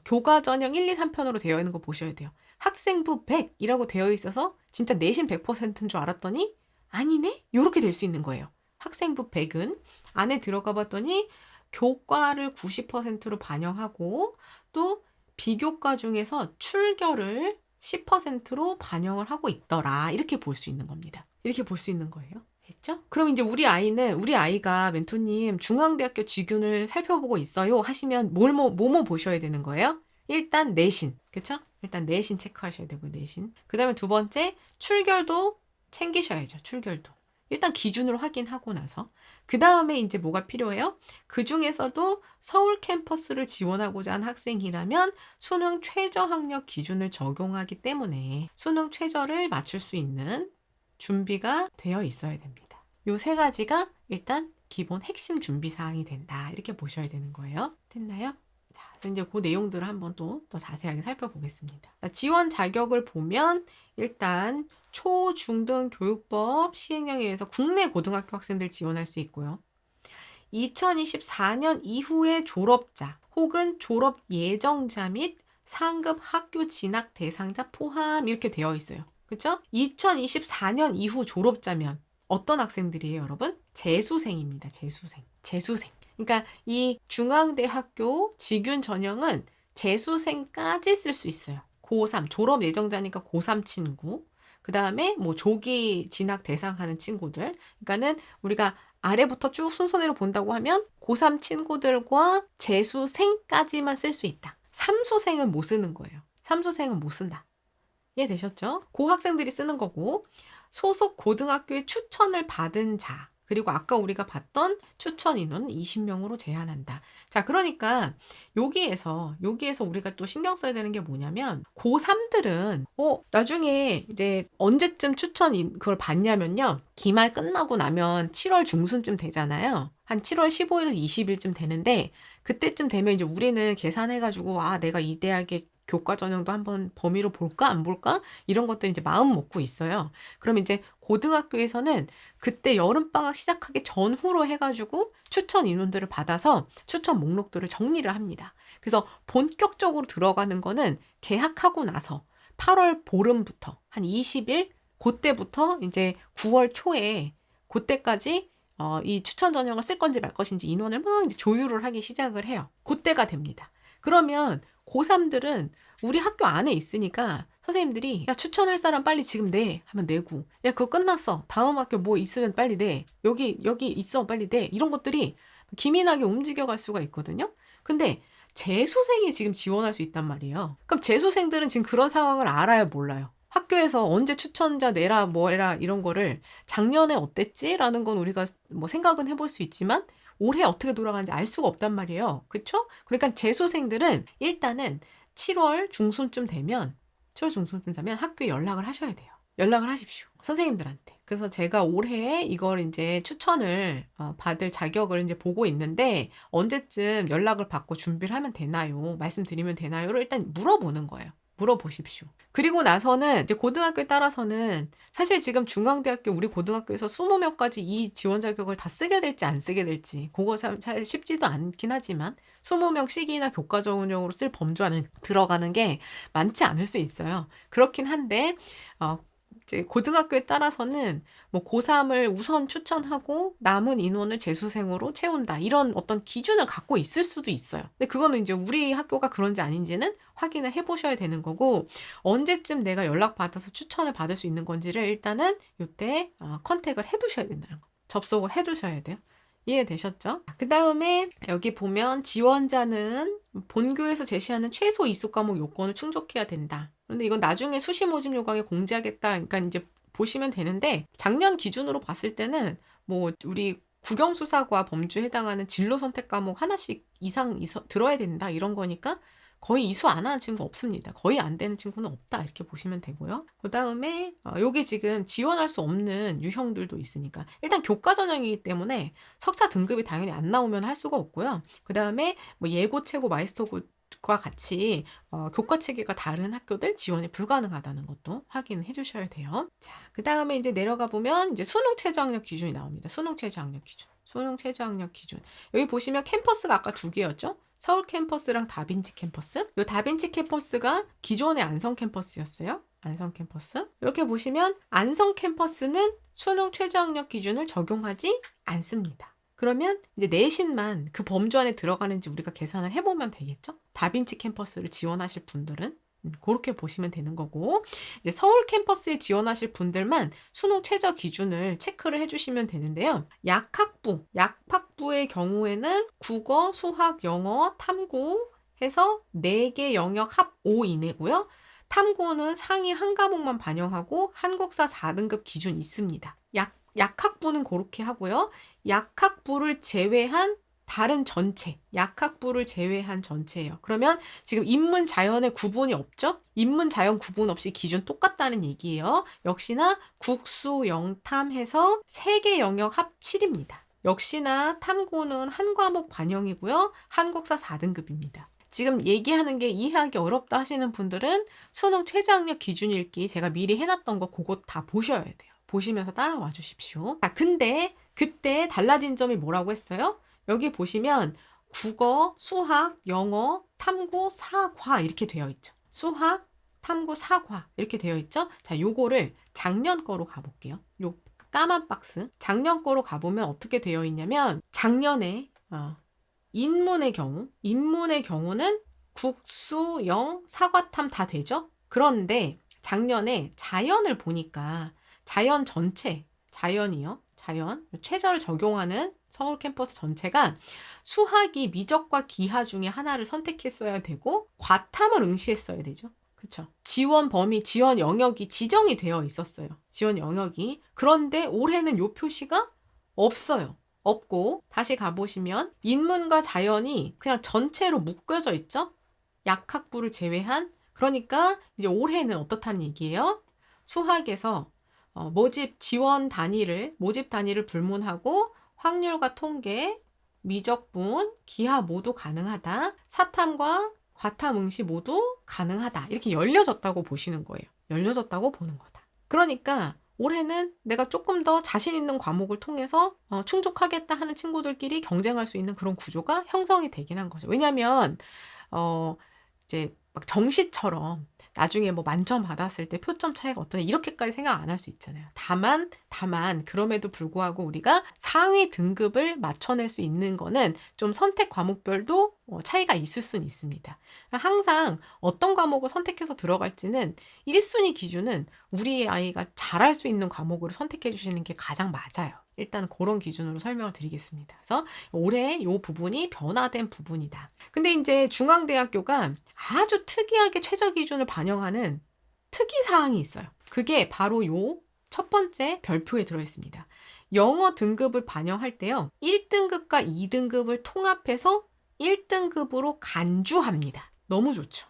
교과 전형 1, 2, 3편으로 되어 있는 거 보셔야 돼요. 학생부 100이라고 되어 있어서 진짜 내신 100%인 줄 알았더니 아니네? 이렇게 될 수 있는 거예요. 학생부 100은 안에 들어가 봤더니 교과를 90%로 반영하고 또 비교과 중에서 출결을 10%로 반영을 하고 있더라. 이렇게 볼 수 있는 겁니다. 이렇게 볼 수 있는 거예요. 됐죠? 그럼 이제 우리 아이가 멘토님 중앙대학교 지균을 살펴보고 있어요 하시면 뭐 보셔야 되는 거예요? 일단 내신, 그쵸? 일단 내신 체크하셔야 되고요, 내신. 그 다음에 두 번째, 출결도 챙기셔야죠, 출결도. 일단 기준으로 확인하고 나서. 그 다음에 이제 뭐가 필요해요? 그 중에서도 서울 캠퍼스를 지원하고자 한 학생이라면 수능 최저 학력 기준을 적용하기 때문에 수능 최저를 맞출 수 있는 준비가 되어 있어야 됩니다. 요 세 가지가 일단 기본 핵심 준비 사항이 된다. 이렇게 보셔야 되는 거예요. 됐나요? 자, 그래서 이제 그 내용들을 한번 또 자세하게 살펴보겠습니다. 지원 자격을 보면 일단 초, 중, 등 교육법 시행령에 의해서 국내 고등학교 학생들 지원할 수 있고요. 2024년 이후의 졸업자 혹은 졸업 예정자 및 상급 학교 진학 대상자 포함 이렇게 되어 있어요. 그렇죠? 2024년 이후 졸업자면 어떤 학생들이에요, 여러분? 재수생입니다. 재수생. 그러니까 이 중앙대학교 지균 전형은 재수생까지 쓸 수 있어요. 고3 졸업 예정자니까 고3 친구. 그 다음에 뭐 조기 진학 대상하는 친구들. 그러니까는 우리가 아래부터 쭉 순서대로 본다고 하면 고3 친구들과 재수생까지만 쓸 수 있다. 삼수생은 못 쓰는 거예요. 삼수생은 못 쓴다. 이해되셨죠? 고 학생들이 쓰는 거고 소속 고등학교의 추천을 받은 자, 그리고 아까 우리가 봤던 추천 인원은 20명으로 제한한다. 자, 그러니까 여기에서 우리가 또 신경 써야 되는 게 뭐냐면 고3들은 나중에 이제 언제쯤 그걸 받냐면요. 기말 끝나고 나면 7월 중순쯤 되잖아요. 한 7월 15일, 20일쯤 되는데 그때쯤 되면 이제 우리는 계산해가지고 내가 이 대학에 교과 전형도 한번 범위로 볼까 안 볼까 이런 것들 이제 마음 먹고 있어요. 그럼 이제 고등학교에서는 그때 여름방학 시작하기 전후로 해가지고 추천 인원들을 받아서 추천 목록들을 정리를 합니다. 그래서 본격적으로 들어가는 거는 개학하고 나서 8월 보름부터 한 20일 그때부터 이제 9월 초에 그때까지 이 추천 전형을 쓸 건지 말 것인지 인원을 막 이제 조율을 하기 시작을 해요. 그때가 됩니다. 그러면 고3들은 우리 학교 안에 있으니까 선생님들이 야 추천할 사람 빨리 지금 내 하면 내고 야 그거 끝났어 다음 학교 뭐 있으면 빨리 내 여기 있어 빨리 내 이런 것들이 기민하게 움직여갈 수가 있거든요. 근데 재수생이 지금 지원할 수 있단 말이에요. 그럼 재수생들은 지금 그런 상황을 알아요 몰라요? 학교에서 언제 추천자 내라 뭐 해라 이런 거를 작년에 어땠지? 라는 건 우리가 뭐 생각은 해볼 수 있지만 올해 어떻게 돌아가는지 알 수가 없단 말이에요. 그쵸? 그러니까 재수생들은 일단은 7월 중순쯤 되면 학교에 연락을 하셔야 돼요. 연락을 하십시오. 선생님들한테. 그래서 제가 올해 이걸 이제 추천을 받을 자격을 이제 보고 있는데 언제쯤 연락을 받고 준비를 하면 되나요? 말씀드리면 되나요?를 일단 물어보는 거예요. 물어보십시오. 그리고 나서는 이제 고등학교에 따라서는 사실 지금 중앙대학교 우리 고등학교에서 20명까지 이 지원 자격을 다 쓰게 될지 안 쓰게 될지 그거 사실 쉽지도 않긴 하지만 20명씩이나 교과 전형으로 쓸 범주 안에 들어가는 게 많지 않을 수 있어요. 그렇긴 한데 이제 고등학교에 따라서는 뭐 고3을 우선 추천하고 남은 인원을 재수생으로 채운다. 이런 어떤 기준을 갖고 있을 수도 있어요. 근데 그거는 이제 우리 학교가 그런지 아닌지는 확인을 해보셔야 되는 거고 언제쯤 내가 연락받아서 추천을 받을 수 있는 건지를 일단은 이때 컨택을 해두셔야 된다는 거. 접속을 해두셔야 돼요. 이해되셨죠? 그 다음에 여기 보면 지원자는 본교에서 제시하는 최소 이수 과목 요건을 충족해야 된다. 그런데 이건 나중에 수시 모집 요강에 공지하겠다. 그러니까 이제 보시면 되는데 작년 기준으로 봤을 때는 뭐 우리 국영수사과 범주에 해당하는 진로 선택 과목 하나씩 이상 들어야 된다 이런 거니까 거의 이수 안 하는 친구 없습니다. 거의 안 되는 친구는 없다 이렇게 보시면 되고요. 그 다음에 여기 지금 지원할 수 없는 유형들도 있으니까 일단 교과 전형이기 때문에 석사 등급이 당연히 안 나오면 할 수가 없고요. 그 다음에 뭐 예고, 최고, 마이스터과 같이 교과 체계가 다른 학교들 지원이 불가능하다는 것도 확인해 주셔야 돼요. 자, 그 다음에 이제 내려가 보면 이제 수능 최저학력 기준이 나옵니다. 수능 최저학력 기준. 여기 보시면 캠퍼스가 아까 2개였죠? 서울 캠퍼스랑 다빈치 캠퍼스. 이 다빈치 캠퍼스가 기존의 안성 캠퍼스였어요. 안성 캠퍼스. 이렇게 보시면 안성 캠퍼스는 수능 최저학력 기준을 적용하지 않습니다. 그러면 이제 내신만 그 범주 안에 들어가는지 우리가 계산을 해보면 되겠죠? 다빈치 캠퍼스를 지원하실 분들은 그렇게 보시면 되는 거고 이제 서울 캠퍼스에 지원하실 분들만 수능 최저 기준을 체크를 해주시면 되는데요. 약학부의 경우에는 국어, 수학, 영어, 탐구 해서 4개 영역 합 5 이내고요. 탐구는 상위 한 과목만 반영하고 한국사 4등급 기준 있습니다. 약학부는 그렇게 하고요. 약학부를 제외한 다른 전체, 약학부를 제외한 전체예요. 그러면 지금 인문, 자연의 구분이 없죠? 인문, 자연 구분 없이 기준 똑같다는 얘기예요. 역시나 국수, 영탐 해서 3개 영역 합 7입니다. 역시나 탐구는 한 과목 반영이고요. 한국사 4등급입니다. 지금 얘기하는 게 이해하기 어렵다 하시는 분들은 수능 최저학력 기준 읽기 제가 미리 해놨던 거 그거 다 보셔야 돼요. 보시면서 따라와 주십시오. 근데 그때 달라진 점이 뭐라고 했어요? 여기 보시면 국어, 수학, 영어, 탐구, 사과 이렇게 되어 있죠. 수학, 탐구, 사과 이렇게 되어 있죠. 자, 요거를 작년 거로 가볼게요. 요 까만 박스. 작년 거로 가보면 어떻게 되어 있냐면 작년에 인문의 경우는 국수, 영, 사과탐 다 되죠. 그런데 작년에 자연을 보니까 자연 전체, 자연 최저를 적용하는 서울 캠퍼스 전체가 수학이 미적과 기하 중에 하나를 선택했어야 되고 과탐을 응시했어야 되죠. 그렇죠. 지원 범위, 지원 영역이 지정이 되어 있었어요. 지원 영역이. 그런데 올해는 요 표시가 없어요. 없고 다시 가보시면 인문과 자연이 그냥 전체로 묶여져 있죠? 약학부를 제외한. 그러니까 이제 올해는 어떻다는 얘기예요? 수학에서 모집 단위를 불문하고 확률과 통계, 미적분, 기하 모두 가능하다. 사탐과 과탐 응시 모두 가능하다. 이렇게 열려졌다고 보시는 거예요. 열려졌다고 보는 거다. 그러니까 올해는 내가 조금 더 자신 있는 과목을 통해서 충족하겠다 하는 친구들끼리 경쟁할 수 있는 그런 구조가 형성이 되긴 한 거죠. 왜냐면 이제 막 정시처럼 나중에 뭐 만점 받았을 때 표점 차이가 어떠냐 이렇게까지 생각 안 할 수 있잖아요. 다만 그럼에도 불구하고 우리가 상위 등급을 맞춰낼 수 있는 거는 좀 선택 과목별도 차이가 있을 수는 있습니다. 항상 어떤 과목을 선택해서 들어갈지는 1순위 기준은 우리 아이가 잘할 수 있는 과목으로 선택해 주시는 게 가장 맞아요. 일단 그런 기준으로 설명을 드리겠습니다. 그래서 올해 이 부분이 변화된 부분이다. 근데 이제 중앙대학교가 아주 특이하게 최저 기준을 반영하는 특이사항이 있어요. 그게 바로 요 첫 번째 별표에 들어있습니다. 영어 등급을 반영할 때요. 1등급과 2등급을 통합해서 1등급으로 간주합니다. 너무 좋죠.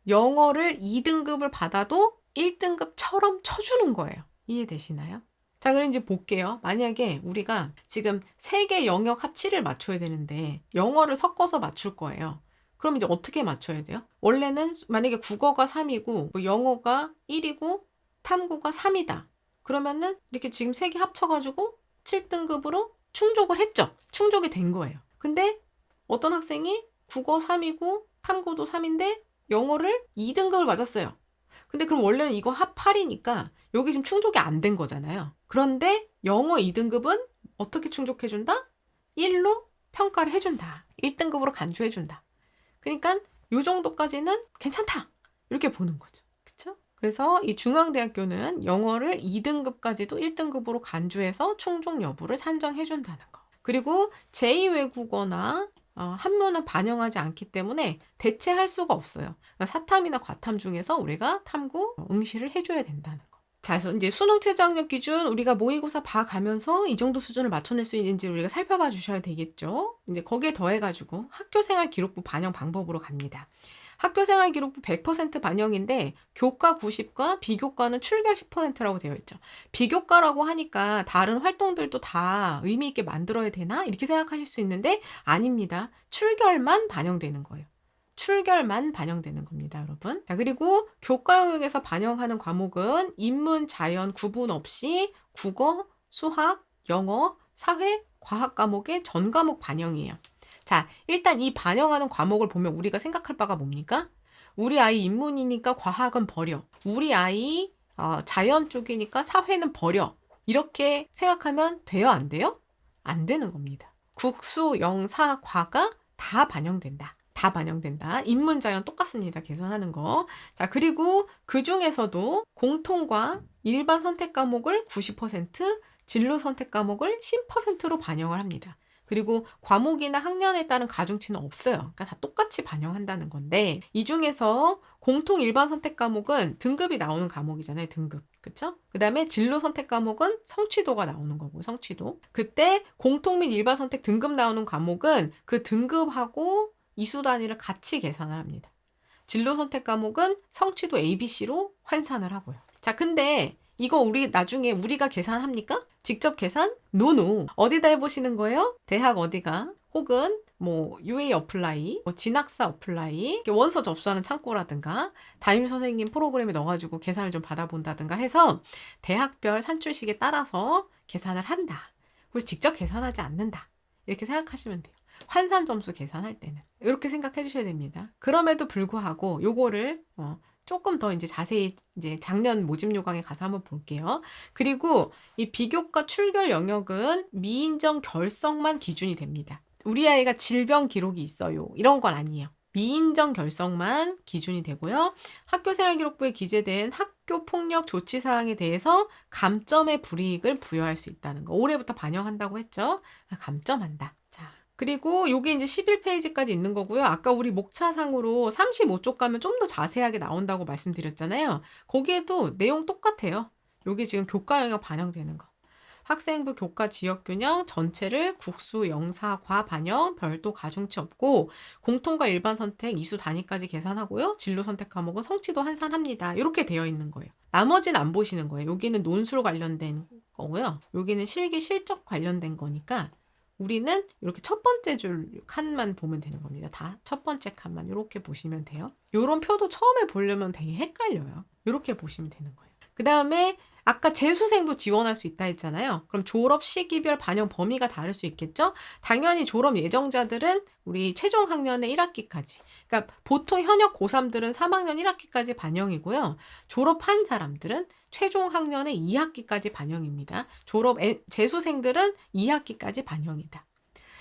영어를 2등급을 받아도 1등급처럼 쳐주는 거예요. 이해되시나요? 자, 그럼 이제 볼게요. 만약에 우리가 지금 3개 영역 합치를 맞춰야 되는데 영어를 섞어서 맞출 거예요. 그럼 이제 어떻게 맞춰야 돼요? 원래는 만약에 국어가 3이고 뭐 영어가 1이고 탐구가 3이다. 그러면은 이렇게 지금 3개 합쳐가지고 7등급으로 충족을 했죠. 충족이 된 거예요. 근데 어떤 학생이 국어 3이고 탐구도 3인데 영어를 2등급을 맞았어요. 근데 그럼 원래는 이거 합 8이니까 여기 지금 충족이 안 된 거잖아요. 그런데 영어 2등급은 어떻게 충족해준다? 1로 평가를 해준다. 1등급으로 간주해준다. 그러니까 요 정도까지는 괜찮다. 이렇게 보는 거죠. 그쵸? 그래서 이 중앙대학교는 영어를 2등급까지도 1등급으로 간주해서 충족 여부를 산정해준다는 거. 그리고 제2외국어나 한문은 반영하지 않기 때문에 대체할 수가 없어요. 그러니까 사탐이나 과탐 중에서 우리가 탐구 응시를 해줘야 된다는 거. 자, 그래서 이제 수능 최저학력 기준 우리가 모의고사 봐가면서 이 정도 수준을 맞춰낼 수 있는지 우리가 살펴봐 주셔야 되겠죠. 이제 거기에 더해가지고 학교생활 기록부 반영 방법으로 갑니다. 학교생활 기록부 100% 반영인데 교과 90과 비교과는 출결 10%라고 되어 있죠. 비교과라고 하니까 다른 활동들도 다 의미 있게 만들어야 되나? 이렇게 생각하실 수 있는데 아닙니다. 출결만 반영되는 거예요. 출결만 반영되는 겁니다, 여러분. 자, 그리고 교과 영역에서 반영하는 과목은 인문, 자연 구분 없이 국어, 수학, 영어, 사회, 과학 과목의 전 과목 반영이에요. 자, 일단 이 반영하는 과목을 보면 우리가 생각할 바가 뭡니까? 우리 아이 인문이니까 과학은 버려. 우리 아이 자연 쪽이니까 사회는 버려. 이렇게 생각하면 돼요, 안 돼요? 안 되는 겁니다. 국수, 영, 사, 과가 다 반영된다. 다 반영된다. 인문, 자연 똑같습니다. 계산하는 거. 자, 그리고 그 중에서도 공통과 일반 선택 과목을 90%, 진로 선택 과목을 10%로 반영을 합니다. 그리고 과목이나 학년에 따른 가중치는 없어요. 그러니까 다 똑같이 반영한다는 건데 이 중에서 공통 일반 선택 과목은 등급이 나오는 과목이잖아요. 등급. 그쵸? 그 다음에 진로 선택 과목은 성취도가 나오는 거고 성취도. 그때 공통 및 일반 선택 등급 나오는 과목은 그 등급하고 이수 단위를 같이 계산을 합니다. 진로 선택 과목은 성취도 ABC로 환산을 하고요. 자, 근데 이거 나중에 우리가 계산합니까? 직접 계산? 노노. 어디다 해보시는 거예요? 대학 어디가? 혹은 뭐 UA 어플라이, 뭐 진학사 어플라이, 원서 접수하는 창구라든가 담임 선생님 프로그램에 넣어가지고 계산을 좀 받아본다든가 해서 대학별 산출식에 따라서 계산을 한다. 그래서 직접 계산하지 않는다. 이렇게 생각하시면 돼요. 환산 점수 계산할 때는 이렇게 생각해 주셔야 됩니다. 그럼에도 불구하고 요거를 조금 더 이제 자세히 이제 작년 모집 요강에 가서 한번 볼게요. 그리고 이 비교과 출결 영역은 미인정 결석만 기준이 됩니다. 우리 아이가 질병 기록이 있어요. 이런 건 아니에요. 미인정 결석만 기준이 되고요. 학교생활기록부에 기재된 학교폭력 조치사항에 대해서 감점의 불이익을 부여할 수 있다는 거. 올해부터 반영한다고 했죠. 감점한다. 자, 그리고 요게 이제 11페이지까지 있는 거고요. 아까 우리 목차상으로 35쪽 가면 좀 더 자세하게 나온다고 말씀드렸잖아요. 거기에도 내용 똑같아요. 요게 지금 교과 영역 반영되는 거. 학생부 교과 지역균형 전체를 국수, 영사, 과 반영, 별도 가중치 없고 공통과 일반 선택, 이수 단위까지 계산하고요. 진로 선택 과목은 성취도 환산합니다. 이렇게 되어 있는 거예요. 나머지는 안 보시는 거예요. 여기는 논술 관련된 거고요. 여기는 실기 실적 관련된 거니까 우리는 이렇게 첫 번째 줄 칸만 보면 되는 겁니다. 다 첫 번째 칸만 이렇게 보시면 돼요. 이런 표도 처음에 보려면 되게 헷갈려요. 이렇게 보시면 되는 거예요. 그 다음에 아까 재수생도 지원할 수 있다 했잖아요. 그럼 졸업 시기별 반영 범위가 다를 수 있겠죠? 당연히 졸업 예정자들은 우리 최종 학년의 1학기까지. 그러니까 보통 현역 고3들은 3학년 1학기까지 반영이고요. 졸업한 사람들은 최종 학년의 2학기까지 반영입니다. 재수생들은 2학기까지 반영이다.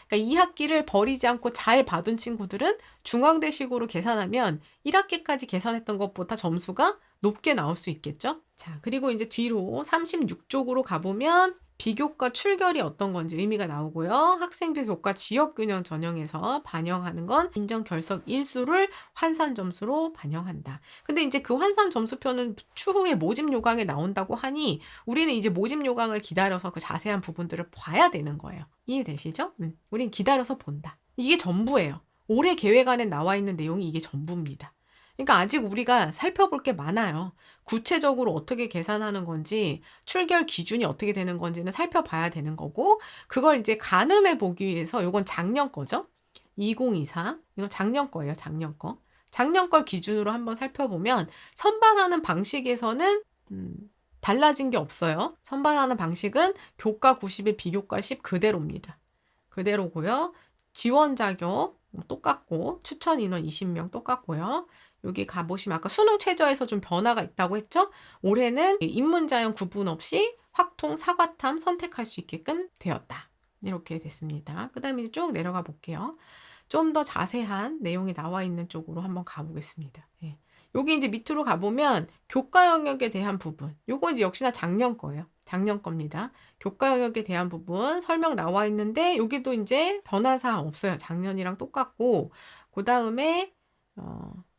그러니까 2학기를 버리지 않고 잘 봐둔 친구들은 중앙대식으로 계산하면 1학기까지 계산했던 것보다 점수가 높게 나올 수 있겠죠? 자, 그리고 이제 뒤로 36쪽으로 가보면 비교과 출결이 어떤 건지 의미가 나오고요. 학생부 교과 지역균형 전형에서 반영하는 건 인정 결석 일수를 환산 점수로 반영한다. 근데 이제 그 환산 점수표는 추후에 모집 요강에 나온다고 하니 우리는 이제 모집 요강을 기다려서 그 자세한 부분들을 봐야 되는 거예요. 이해되시죠? 우린 기다려서 본다. 이게 전부예요. 올해 계획안에 나와 있는 내용이 이게 전부입니다. 그러니까 아직 우리가 살펴볼 게 많아요. 구체적으로 어떻게 계산하는 건지, 출결 기준이 어떻게 되는 건지는 살펴봐야 되는 거고, 그걸 이제 가늠해 보기 위해서, 이건 작년 거죠? 2024. 이건 작년 거예요, 작년 거. 작년 걸 기준으로 한번 살펴보면, 선발하는 방식에서는, 달라진 게 없어요. 선발하는 방식은 교과 90에 비교과 10 그대로입니다. 그대로고요. 지원 자격 똑같고, 추천 인원 20명 똑같고요. 여기 가보시면 아까 수능 최저에서 좀 변화가 있다고 했죠? 올해는 인문자형 구분 없이 확통, 사과탐 선택할 수 있게끔 되었다. 이렇게 됐습니다. 그 다음에 쭉 내려가 볼게요. 좀 더 자세한 내용이 나와 있는 쪽으로 한번 가보겠습니다. 예. 여기 이제 밑으로 가보면 교과 영역에 대한 부분. 요거 이제 역시나 작년 거예요. 작년 겁니다. 교과 영역에 대한 부분 설명 나와 있는데 여기도 이제 변화사항 없어요. 작년이랑 똑같고 그 다음에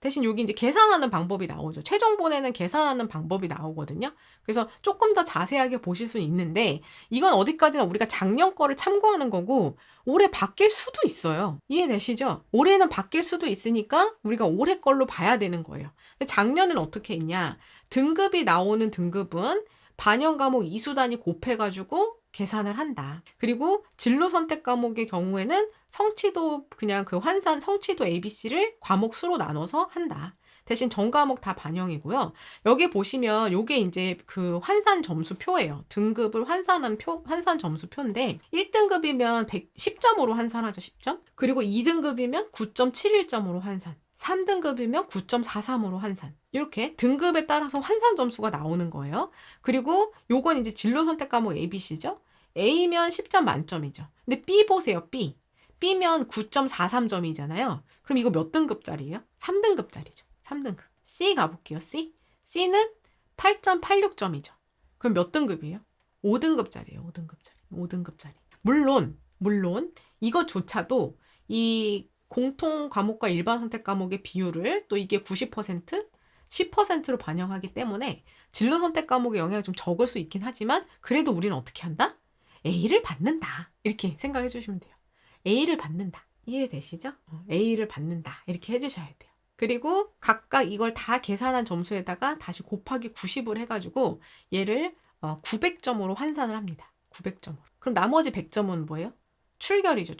대신 여기 이제 계산하는 방법이 나오죠. 최종 본에는 계산하는 방법이 나오거든요. 그래서 조금 더 자세하게 보실 수 있는데 이건 어디까지나 우리가 작년 거를 참고하는 거고 올해 바뀔 수도 있어요. 이해되시죠? 올해는 바뀔 수도 있으니까 우리가 올해 걸로 봐야 되는 거예요. 근데 작년은 어떻게 했냐? 등급이 나오는 등급은 반영 과목 이수 단위 곱해가지고 계산을 한다. 그리고 진로 선택 과목의 경우에는 성취도 그냥 그 환산 성취도 ABC를 과목 수로 나눠서 한다. 대신 전 과목 다 반영이고요. 여기 보시면 요게 이제 그 환산 점수표예요. 등급을 환산한 환산 점수표인데 1등급이면 10점으로 환산하죠. 10점. 그리고 2등급이면 9.71점으로 환산. 3등급이면 9.43으로 환산. 이렇게 등급에 따라서 환산 점수가 나오는 거예요. 그리고 요건 이제 진로 선택 과목 ABC죠. A면 10점 만점이죠. 근데 B 보세요. B. B면 9.43점이잖아요. 그럼 이거 몇 등급짜리예요? 3등급짜리죠. 3등급. C 가볼게요. C. C는 8.86점이죠. 그럼 몇 등급이에요? 5등급짜리예요. 5등급짜리. 5등급짜리. 물론 이것조차도 이 공통 과목과 일반 선택 과목의 비율을 또 이게 90%, 10%로 반영하기 때문에 진로 선택 과목의 영향이 좀 적을 수 있긴 하지만 그래도 우리는 어떻게 한다? A를 받는다. 이렇게 생각해 주시면 돼요. A를 받는다. 이해되시죠? A를 받는다. 이렇게 해주셔야 돼요. 그리고 각각 이걸 다 계산한 점수에다가 다시 곱하기 90을 해가지고 얘를 900점으로 환산을 합니다. 900점으로. 그럼 나머지 100점은 뭐예요? 출결이죠.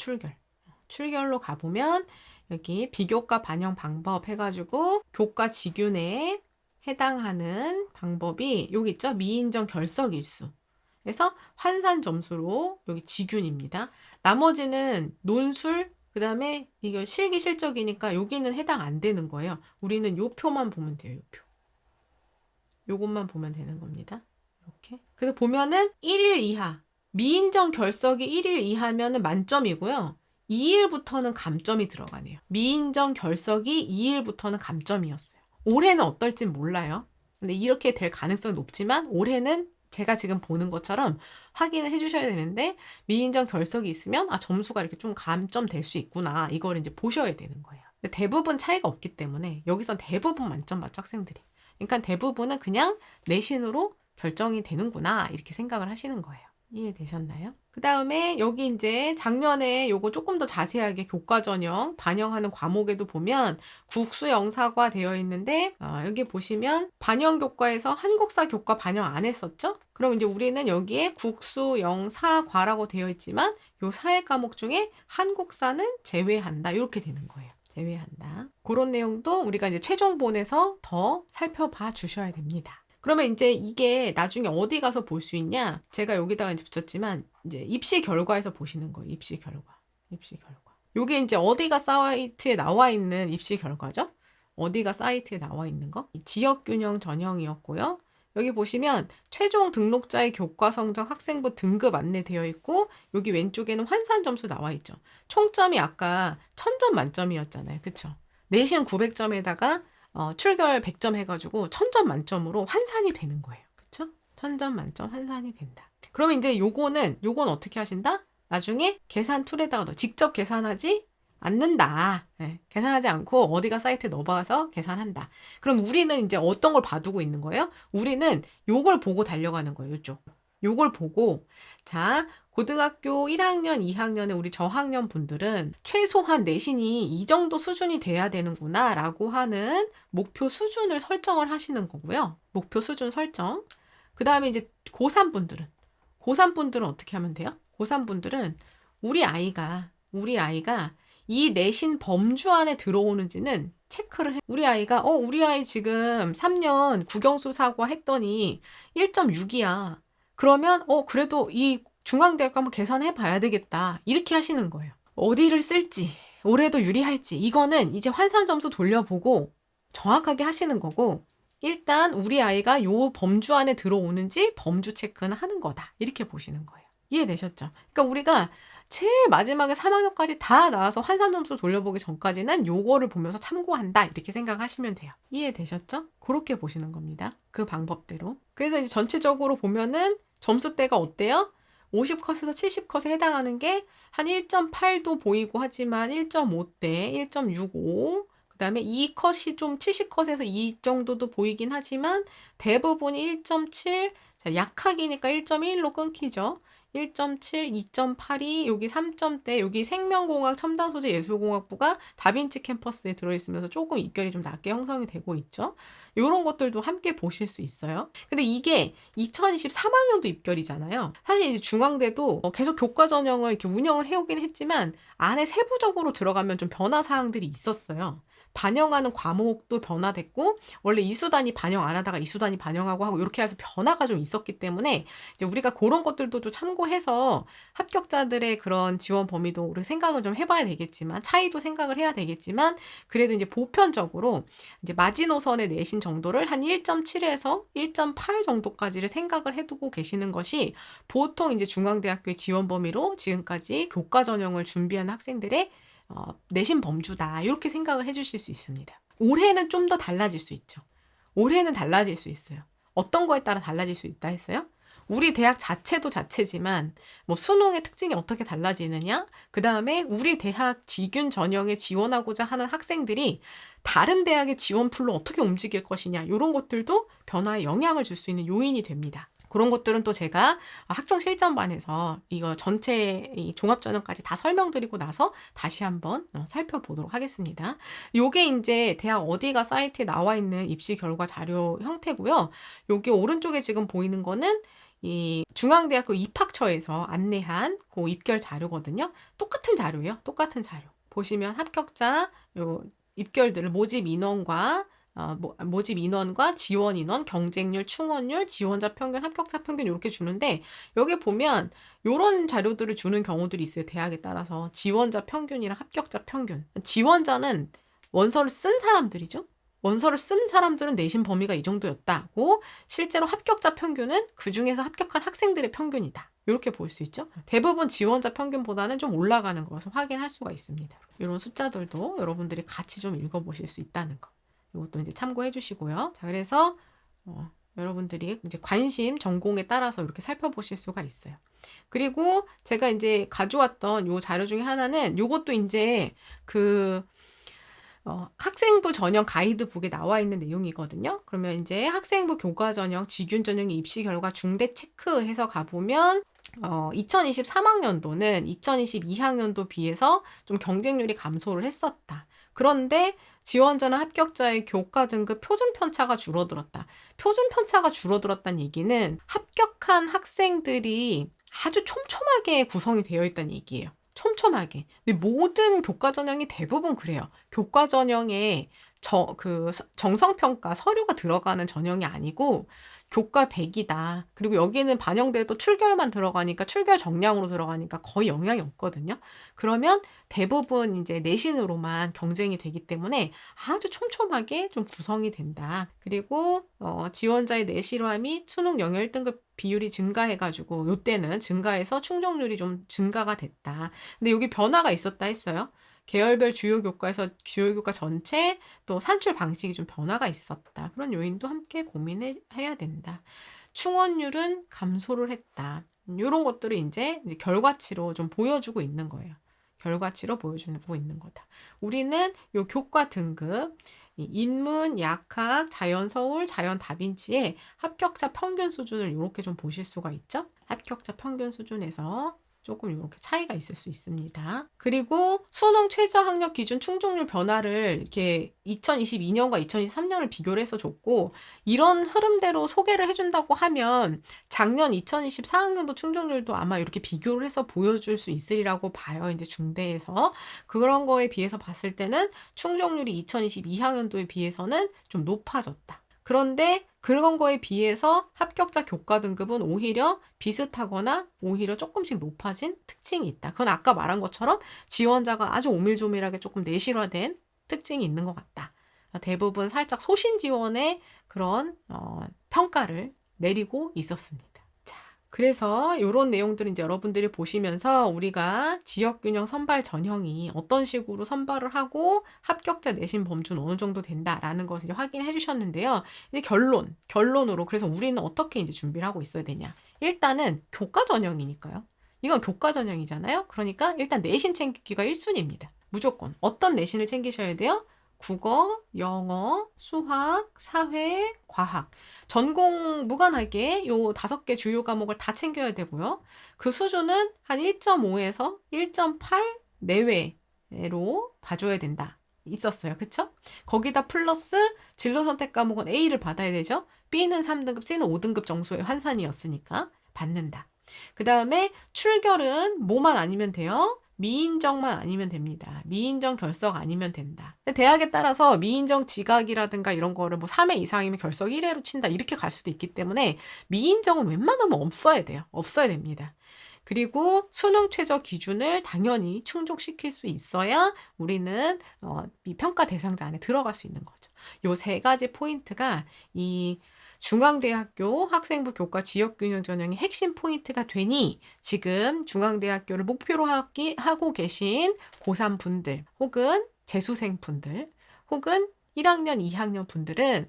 출결로 가보면 여기 비교과 반영 방법 해가지고 교과 지균에 해당하는 방법이 여기 있죠. 미인정 결석일수. 그래서 환산 점수로 여기 지균입니다. 나머지는 논술, 그 다음에 이거 실기 실적이니까 여기는 해당 안 되는 거예요. 우리는 요 표만 보면 돼요. 요 표. 요것만 보면 되는 겁니다. 이렇게. 그래서 보면은 1일 이하. 미인정 결석이 1일 이하면은 만점이고요. 2일부터는 감점이 들어가네요. 미인정 결석이 2일부터는 감점이었어요. 올해는 어떨진 몰라요. 근데 이렇게 될 가능성이 높지만 올해는 제가 지금 보는 것처럼 확인을 해주셔야 되는데 미인정 결석이 있으면 점수가 이렇게 좀 감점 될 수 있구나. 이걸 이제 보셔야 되는 거예요. 근데 대부분 차이가 없기 때문에 여기선 대부분 만점 맞죠, 학생들이. 그러니까 대부분은 그냥 내신으로 결정이 되는구나 이렇게 생각을 하시는 거예요. 이해되셨나요? 그 다음에 여기 이제 작년에 요거 조금 더 자세하게 교과 전형 반영하는 과목에도 보면 국수 영사과 되어 있는데 여기 보시면 반영 교과에서 한국사 교과 반영 안 했었죠? 그럼 이제 우리는 여기에 국수 영사과라고 되어 있지만 요 사회 과목 중에 한국사는 제외한다. 이렇게 되는 거예요. 제외한다. 그런 내용도 우리가 이제 최종본에서 더 살펴봐 주셔야 됩니다. 그러면 이제 이게 나중에 어디 가서 볼 수 있냐? 제가 여기다가 이제 붙였지만 이제 입시 결과에서 보시는 거예요. 입시 결과. 입시 결과. 요게 이제 어디가 사이트에 나와 있는 입시 결과죠? 어디가 사이트에 나와 있는 거? 지역균형 전형이었고요. 여기 보시면 최종 등록자의 교과 성적 학생부 등급 안내되어 있고 여기 왼쪽에는 환산 점수 나와 있죠. 총점이 아까 1000점 만점이었잖아요. 그쵸? 내신 900점에다가 출결 100점 해가지고 1000점 만점으로 환산이 되는 거예요. 그쵸? 1000점 만점 환산이 된다. 그러면 이제 요건 어떻게 하신다? 나중에 계산 툴에다가 직접 계산하지 않는다. 네, 계산하지 않고 어디가 사이트에 넣어봐서 계산한다. 그럼 우리는 이제 어떤 걸 봐두고 있는 거예요? 우리는 요걸 보고 달려가는 거예요. 요쪽. 요걸 보고 자 고등학교 1학년, 2학년에 우리 저학년 분들은 최소한 내신이 이 정도 수준이 돼야 되는구나 라고 하는 목표 수준을 설정을 하시는 거고요. 목표 수준 설정. 그 다음에 이제 고3 분들은 어떻게 하면 돼요? 고3 분들은 우리 아이가 이 내신 범주 안에 들어오는지는 체크를 해. 우리 아이 지금 3년 국영수사과 했더니 1.6이야. 그러면 그래도 이 중앙대학교 한번 계산해 봐야 되겠다. 이렇게 하시는 거예요. 어디를 쓸지, 올해도 유리할지 이거는 이제 환산 점수 돌려보고 정확하게 하시는 거고 일단 우리 아이가 요 범주 안에 들어오는지 범주 체크는 하는 거다. 이렇게 보시는 거예요. 이해되셨죠? 그러니까 우리가 제일 마지막에 3학년까지 다 나와서 환산 점수 돌려보기 전까지는 요거를 보면서 참고한다. 이렇게 생각하시면 돼요. 이해되셨죠? 그렇게 보시는 겁니다. 그 방법대로. 그래서 이제 전체적으로 보면은 점수대가 어때요? 50컷에서 70컷에 해당하는 게 한 1.8도 보이고 하지만 1.5대, 1.65, 그 다음에 2컷이 좀 70컷에서 2 정도도 보이긴 하지만 대부분이 1.7, 자, 약하기니까 1.1로 끊기죠. 1.7, 2.82, 여기 3점대, 여기 생명공학, 첨단소재 예술공학부가 다빈치 캠퍼스에 들어있으면서 조금 입결이 좀 낮게 형성이 되고 있죠. 이런 것들도 함께 보실 수 있어요. 근데 이게 2023학년도 입결이잖아요. 사실 이제 중앙대도 계속 교과 전형을 이렇게 운영을 해오긴 했지만 안에 세부적으로 들어가면 좀 변화 사항들이 있었어요. 반영하는 과목도 변화됐고 원래 이수단이 반영 안 하다가 이수단이 반영하고 하고 이렇게 해서 변화가 좀 있었기 때문에 이제 우리가 그런 것들도 좀 참고해서 합격자들의 그런 지원 범위도 우리 생각을 좀 해봐야 되겠지만 차이도 생각을 해야 되겠지만 그래도 이제 보편적으로 이제 마지노선의 내신 정도를 한 1.7에서 1.8 정도까지를 생각을 해두고 계시는 것이 보통 이제 중앙대학교의 지원 범위로 지금까지 교과 전형을 준비하는 학생들의 내신 범주다. 이렇게 생각을 해주실 수 있습니다. 올해는 좀 더 달라질 수 있죠. 올해는 달라질 수 있어요. 어떤 거에 따라 달라질 수 있다 했어요? 우리 대학 자체도 자체지만 뭐 수능의 특징이 어떻게 달라지느냐? 그 다음에 우리 대학 지균 전형에 지원하고자 하는 학생들이 다른 대학의 지원풀로 어떻게 움직일 것이냐? 이런 것들도 변화에 영향을 줄 수 있는 요인이 됩니다. 그런 것들은 또 제가 학종 실전반에서 이거 전체 종합전형까지 다 설명드리고 나서 다시 한번 살펴보도록 하겠습니다. 요게 이제 대학 어디가 사이트에 나와 있는 입시 결과 자료 형태고요. 여기 오른쪽에 지금 보이는 거는 이 중앙대학교 입학처에서 안내한 그 입결 자료거든요. 똑같은 자료예요. 똑같은 자료. 보시면 합격자 요 입결들을 모집 인원과 모집 인원과 지원 인원, 경쟁률, 충원율, 지원자 평균, 합격자 평균 이렇게 주는데 여기 보면 이런 자료들을 주는 경우들이 있어요. 대학에 따라서 지원자 평균이랑 합격자 평균. 지원자는 원서를 쓴 사람들이죠. 원서를 쓴 사람들은 내신 범위가 이 정도였다고 실제로 합격자 평균은 그중에서 합격한 학생들의 평균이다. 이렇게 볼 수 있죠. 대부분 지원자 평균보다는 좀 올라가는 것을 확인할 수가 있습니다. 이런 숫자들도 여러분들이 같이 좀 읽어보실 수 있다는 거. 이것도 이제 참고해 주시고요. 자, 그래서 여러분들이 이제 관심, 전공에 따라서 이렇게 살펴보실 수가 있어요. 그리고 제가 이제 가져왔던 요 자료 중에 하나는 요것도 이제 학생부 전형 가이드북에 나와 있는 내용이거든요. 그러면 이제 학생부 교과 전형, 지균 전형의 입시 결과 중대 체크해서 가보면 2023학년도는 2022학년도 비해서 좀 경쟁률이 감소를 했었다. 그런데 지원자나 합격자의 교과 등급 표준 편차가 줄어들었다. 표준 편차가 줄어들었다는 얘기는 합격한 학생들이 아주 촘촘하게 구성이 되어 있다는 얘기예요. 촘촘하게. 근데 모든 교과 전형이 대부분 그래요. 교과 전형에 정성평가 서류가 들어가는 전형이 아니고 교과 100이다. 그리고 여기는 반영돼도 출결만 들어가니까 출결 정량으로 들어가니까 거의 영향이 없거든요. 그러면 대부분 이제 내신으로만 경쟁이 되기 때문에 아주 촘촘하게 좀 구성이 된다. 그리고 지원자의 내실화 및 수능 영역 1등급 비율이 증가해가지고 요때는 증가해서 충족률이 좀 증가가 됐다. 근데 여기 변화가 있었다 했어요. 계열별 주요 교과에서 주요 교과 전체 또 산출 방식이 좀 변화가 있었다. 그런 요인도 함께 고민해야 된다. 충원율은 감소를 했다. 이런 것들을 이제 결과치로 좀 보여주고 있는 거예요. 결과치로 보여주고 있는 거다. 우리는 요 교과 등급 인문, 약학, 자연 서울, 자연 다빈치의 합격자 평균 수준을 이렇게 좀 보실 수가 있죠. 합격자 평균 수준에서 조금 이렇게 차이가 있을 수 있습니다. 그리고 수능 최저 학력 기준 충족률 변화를 이렇게 2022년과 2023년을 비교를 해서 줬고, 이런 흐름대로 소개를 해준다고 하면 작년 2024학년도 충족률도 아마 이렇게 비교를 해서 보여줄 수 있으리라고 봐요. 이제 중대에서. 그런 거에 비해서 봤을 때는 충족률이 2022학년도에 비해서는 좀 높아졌다. 그런데 그런 거에 비해서 합격자 교과 등급은 오히려 비슷하거나 오히려 조금씩 높아진 특징이 있다. 그건 아까 말한 것처럼 지원자가 아주 오밀조밀하게 조금 내실화된 특징이 있는 것 같다. 대부분 살짝 소신 지원의 그런 평가를 내리고 있었습니다. 그래서 이런 내용들을 이제 여러분들이 보시면서 우리가 지역균형 선발 전형이 어떤 식으로 선발을 하고 합격자 내신 범주는 어느 정도 된다라는 것을 이제 확인해 주셨는데요. 이제 결론으로 그래서 우리는 어떻게 이제 준비를 하고 있어야 되냐. 일단은 교과 전형이니까요. 이건 교과 전형이잖아요. 그러니까 일단 내신 챙기기가 1순위입니다. 무조건. 어떤 내신을 챙기셔야 돼요? 국어, 영어, 수학, 사회, 과학. 전공 무관하게 요 5개 주요 과목을 다 챙겨야 되고요. 그 수준은 한 1.5에서 1.8 내외로 봐줘야 된다. 있었어요. 그쵸? 거기다 플러스 진로 선택 과목은 A를 받아야 되죠. B는 3등급, C는 5등급 정도의 환산이었으니까 받는다. 그 다음에 출결은 뭐만 아니면 돼요? 미인정만 아니면 됩니다. 미인정 결석 아니면 된다. 대학에 따라서 미인정 지각이라든가 이런 거를 뭐 3회 이상이면 결석 1회로 친다 이렇게 갈 수도 있기 때문에 미인정은 웬만하면 없어야 돼요. 없어야 됩니다. 그리고 수능 최저 기준을 당연히 충족시킬 수 있어야 우리는 이 평가 대상자 안에 들어갈 수 있는 거죠. 요 3가지 포인트가 이 중앙대학교 학생부 교과 지역균형 전형의 핵심 포인트가 되니 지금 중앙대학교를 목표로 하고 계신 고3 분들 혹은 재수생 분들 혹은 1학년, 2학년 분들은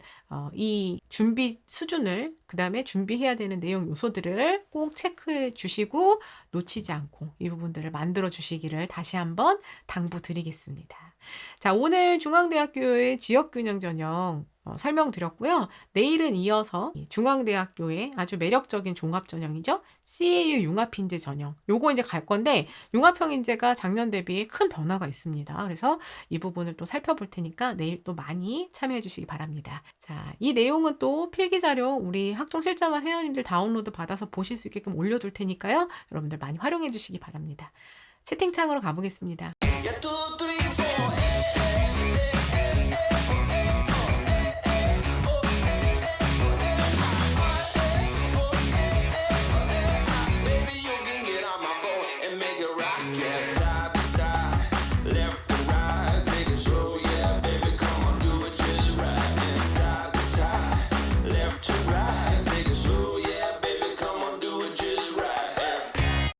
이 준비 수준을 그 다음에 준비해야 되는 내용 요소들을 꼭 체크해 주시고 놓치지 않고 이 부분들을 만들어 주시기를 다시 한번 당부드리겠습니다. 자, 오늘 중앙대학교의 지역균형 전형 설명드렸고요. 내일은 이어서 중앙대학교의 아주 매력적인 종합전형이죠. CAU 융합인재 전형. 요거 이제 갈 건데 융합형 인재가 작년 대비 큰 변화가 있습니다. 그래서 이 부분을 또 살펴볼 테니까 내일 또 많이 참여해 주시기 바랍니다. 자, 이 내용은 또 필기자료 우리 학종실장관 회원님들 다운로드 받아서 보실 수 있게끔 올려둘 테니까요. 여러분들 많이 활용해 주시기 바랍니다. 채팅창으로 가보겠습니다.